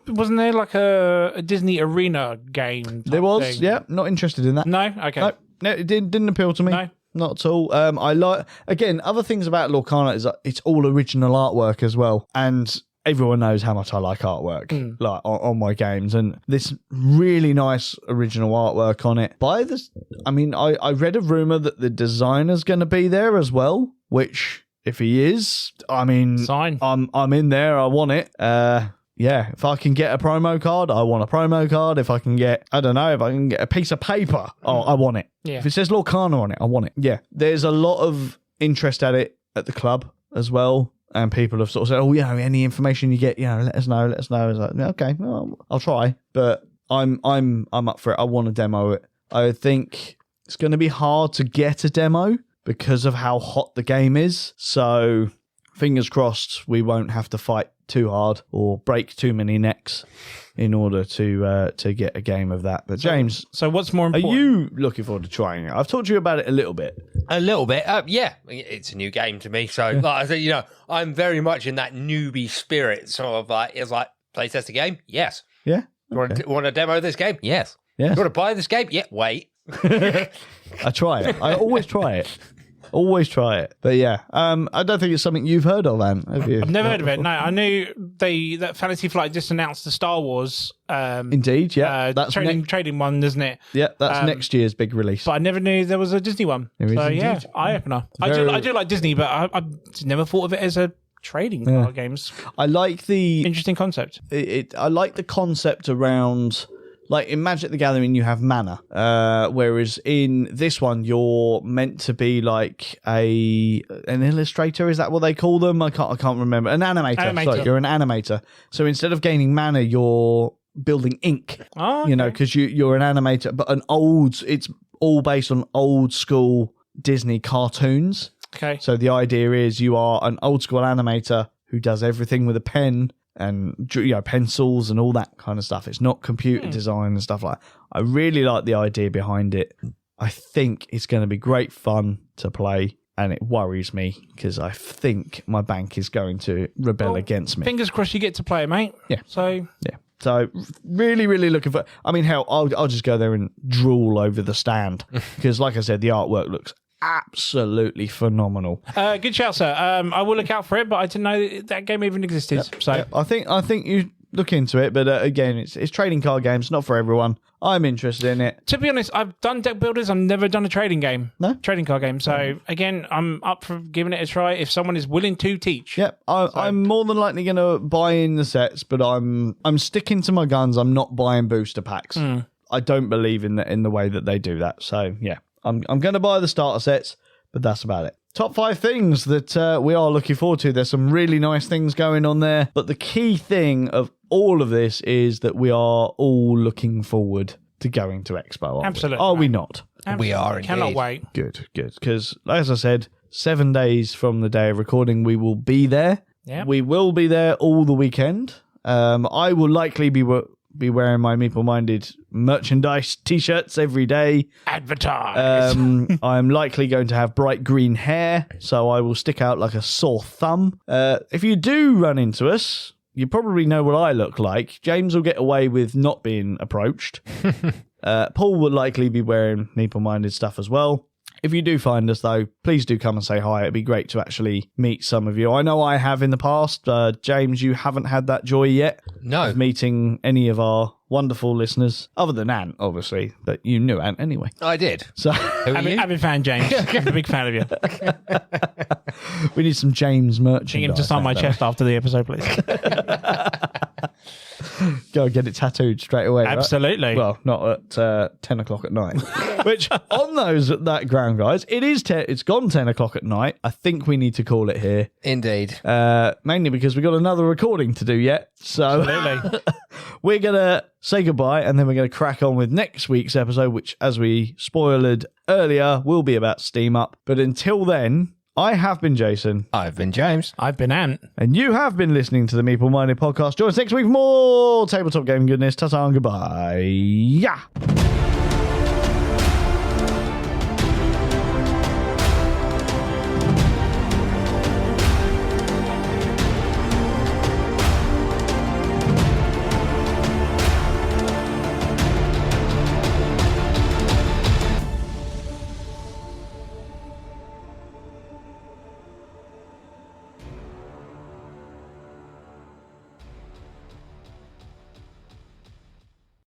Wasn't there like a Disney Arena game? There was, thing? Yeah. Not interested in that. No? Okay. No, it didn't appeal to me. No. Not at all. I like, again, other things about Lorcana is that it's all original artwork as well. And everyone knows how much I like artwork like on my games, and this really nice original artwork on it. I read a rumor that the designer's going to be there as well, which if he is, sign. I'm in there. I want it. Yeah, if I can get a promo card, I want a promo card. If I can get, a piece of paper, I want it. Yeah. If it says Lorcana on it, I want it. Yeah, there's a lot of interest at it at the club as well. And people have sort of said, any information you get, let us know. It's like, okay, well, I'll try. But I'm up for it. I want to demo it. I think it's going to be hard to get a demo because of how hot the game is. So fingers crossed we won't have to fight too hard or break too many necks in order to get a game of that. But James, so what's more important? Are you looking forward to trying it? I've talked to you about it a little bit. Yeah. It's a new game to me. So like I said, I'm very much in that newbie spirit. Sort of like, it's like, playtest the game? Yes. Yeah. Okay. Want to demo this game? Yes. Yeah. You want to buy this game? Yeah. Wait. I try it. I always try it. Always try it. But yeah, I don't think it's something you've heard of, Ant, have you? I've never heard of it. No, I knew that Fantasy Flight just announced the Star Wars. Indeed, yeah. That's trading one, isn't it? Yeah, that's next year's big release. But I never knew there was a Disney one. There is indeed. Yeah, eye-opener. I do like Disney, but I never thought of it as a trading card games. I like the... Interesting concept. I like the concept around... Like in Magic the Gathering, you have mana, whereas in this one, you're meant to be like an illustrator. Is that what they call them? I can't remember. An animator. Sorry, you're an animator. So instead of gaining mana, you're building ink. Oh, okay. Because you're an animator, but it's all based on old school Disney cartoons. Okay. So the idea is you are an old school animator who does everything with a pen and pencils and all that kind of stuff. It's not computer design and stuff like that. I really like the idea behind it. I think it's going to be great fun to play. And it worries me because I think my bank is going to rebel against me. Fingers crossed you get to play it, mate. Yeah. So really, really looking for. I mean, hell, I'll just go there and drool over the stand because, like I said, the artwork looks absolutely phenomenal. Good shout, sir. I will look out for it, but I didn't know that game even existed. Yep. So yep. I think you look into it, but again, it's trading card games, not for everyone. I'm interested in it. To be honest, I've done deck builders. I've never done a trading game. No? Trading card game. So, again, I'm up for giving it a try if someone is willing to teach. Yep. I'm more than likely going to buy in the sets, but I'm sticking to my guns. I'm not buying booster packs. I don't believe in the way that they do that. So, yeah, I'm going to buy the starter sets, but that's about it. Top 5 things that we are looking forward to. There's some really nice things going on there. But the key thing of all of this is that we are all looking forward to going to Expo. Aren't Absolutely. We? Are we not? Absolutely. We are indeed. Cannot wait. Good. Because, as I said, 7 days from the day of recording, we will be there. Yep. We will be there all the weekend. I will likely be wearing my Meeple Minded merchandise t-shirts every day. Advertise. I'm likely going to have bright green hair, so I will stick out like a sore thumb. If you do run into us, you probably know what I look like. James will get away with not being approached. Paul will likely be wearing Meeple Minded stuff as well. If you do find us, though, please do come and say hi. It'd be great to actually meet some of you. I know I have in the past. James, you haven't had that joy yet. No. Of meeting any of our wonderful listeners, other than Ant, obviously, but you knew Ant anyway. I did. So Who are you? I'm a fan, James. I'm a big fan of you. we need some James merchandise. Bring him to sign my chest after the episode, please. Go and get it tattooed straight away. Absolutely. Right? Well, not at 10 o'clock at night. Which, on that ground, guys, it's gone 10 o'clock at night. I think we need to call it here. Indeed. Mainly because we've got another recording to do yet. So Absolutely. we're going to say goodbye and then we're going to crack on with next week's episode, which, as we spoiled earlier, will be about Steam Up. But until then, I have been Jason. I've been James. I've been Ant. And you have been listening to the Meeple Minded podcast. Join us next week for more tabletop gaming goodness. Ta-ta and goodbye. Yeah.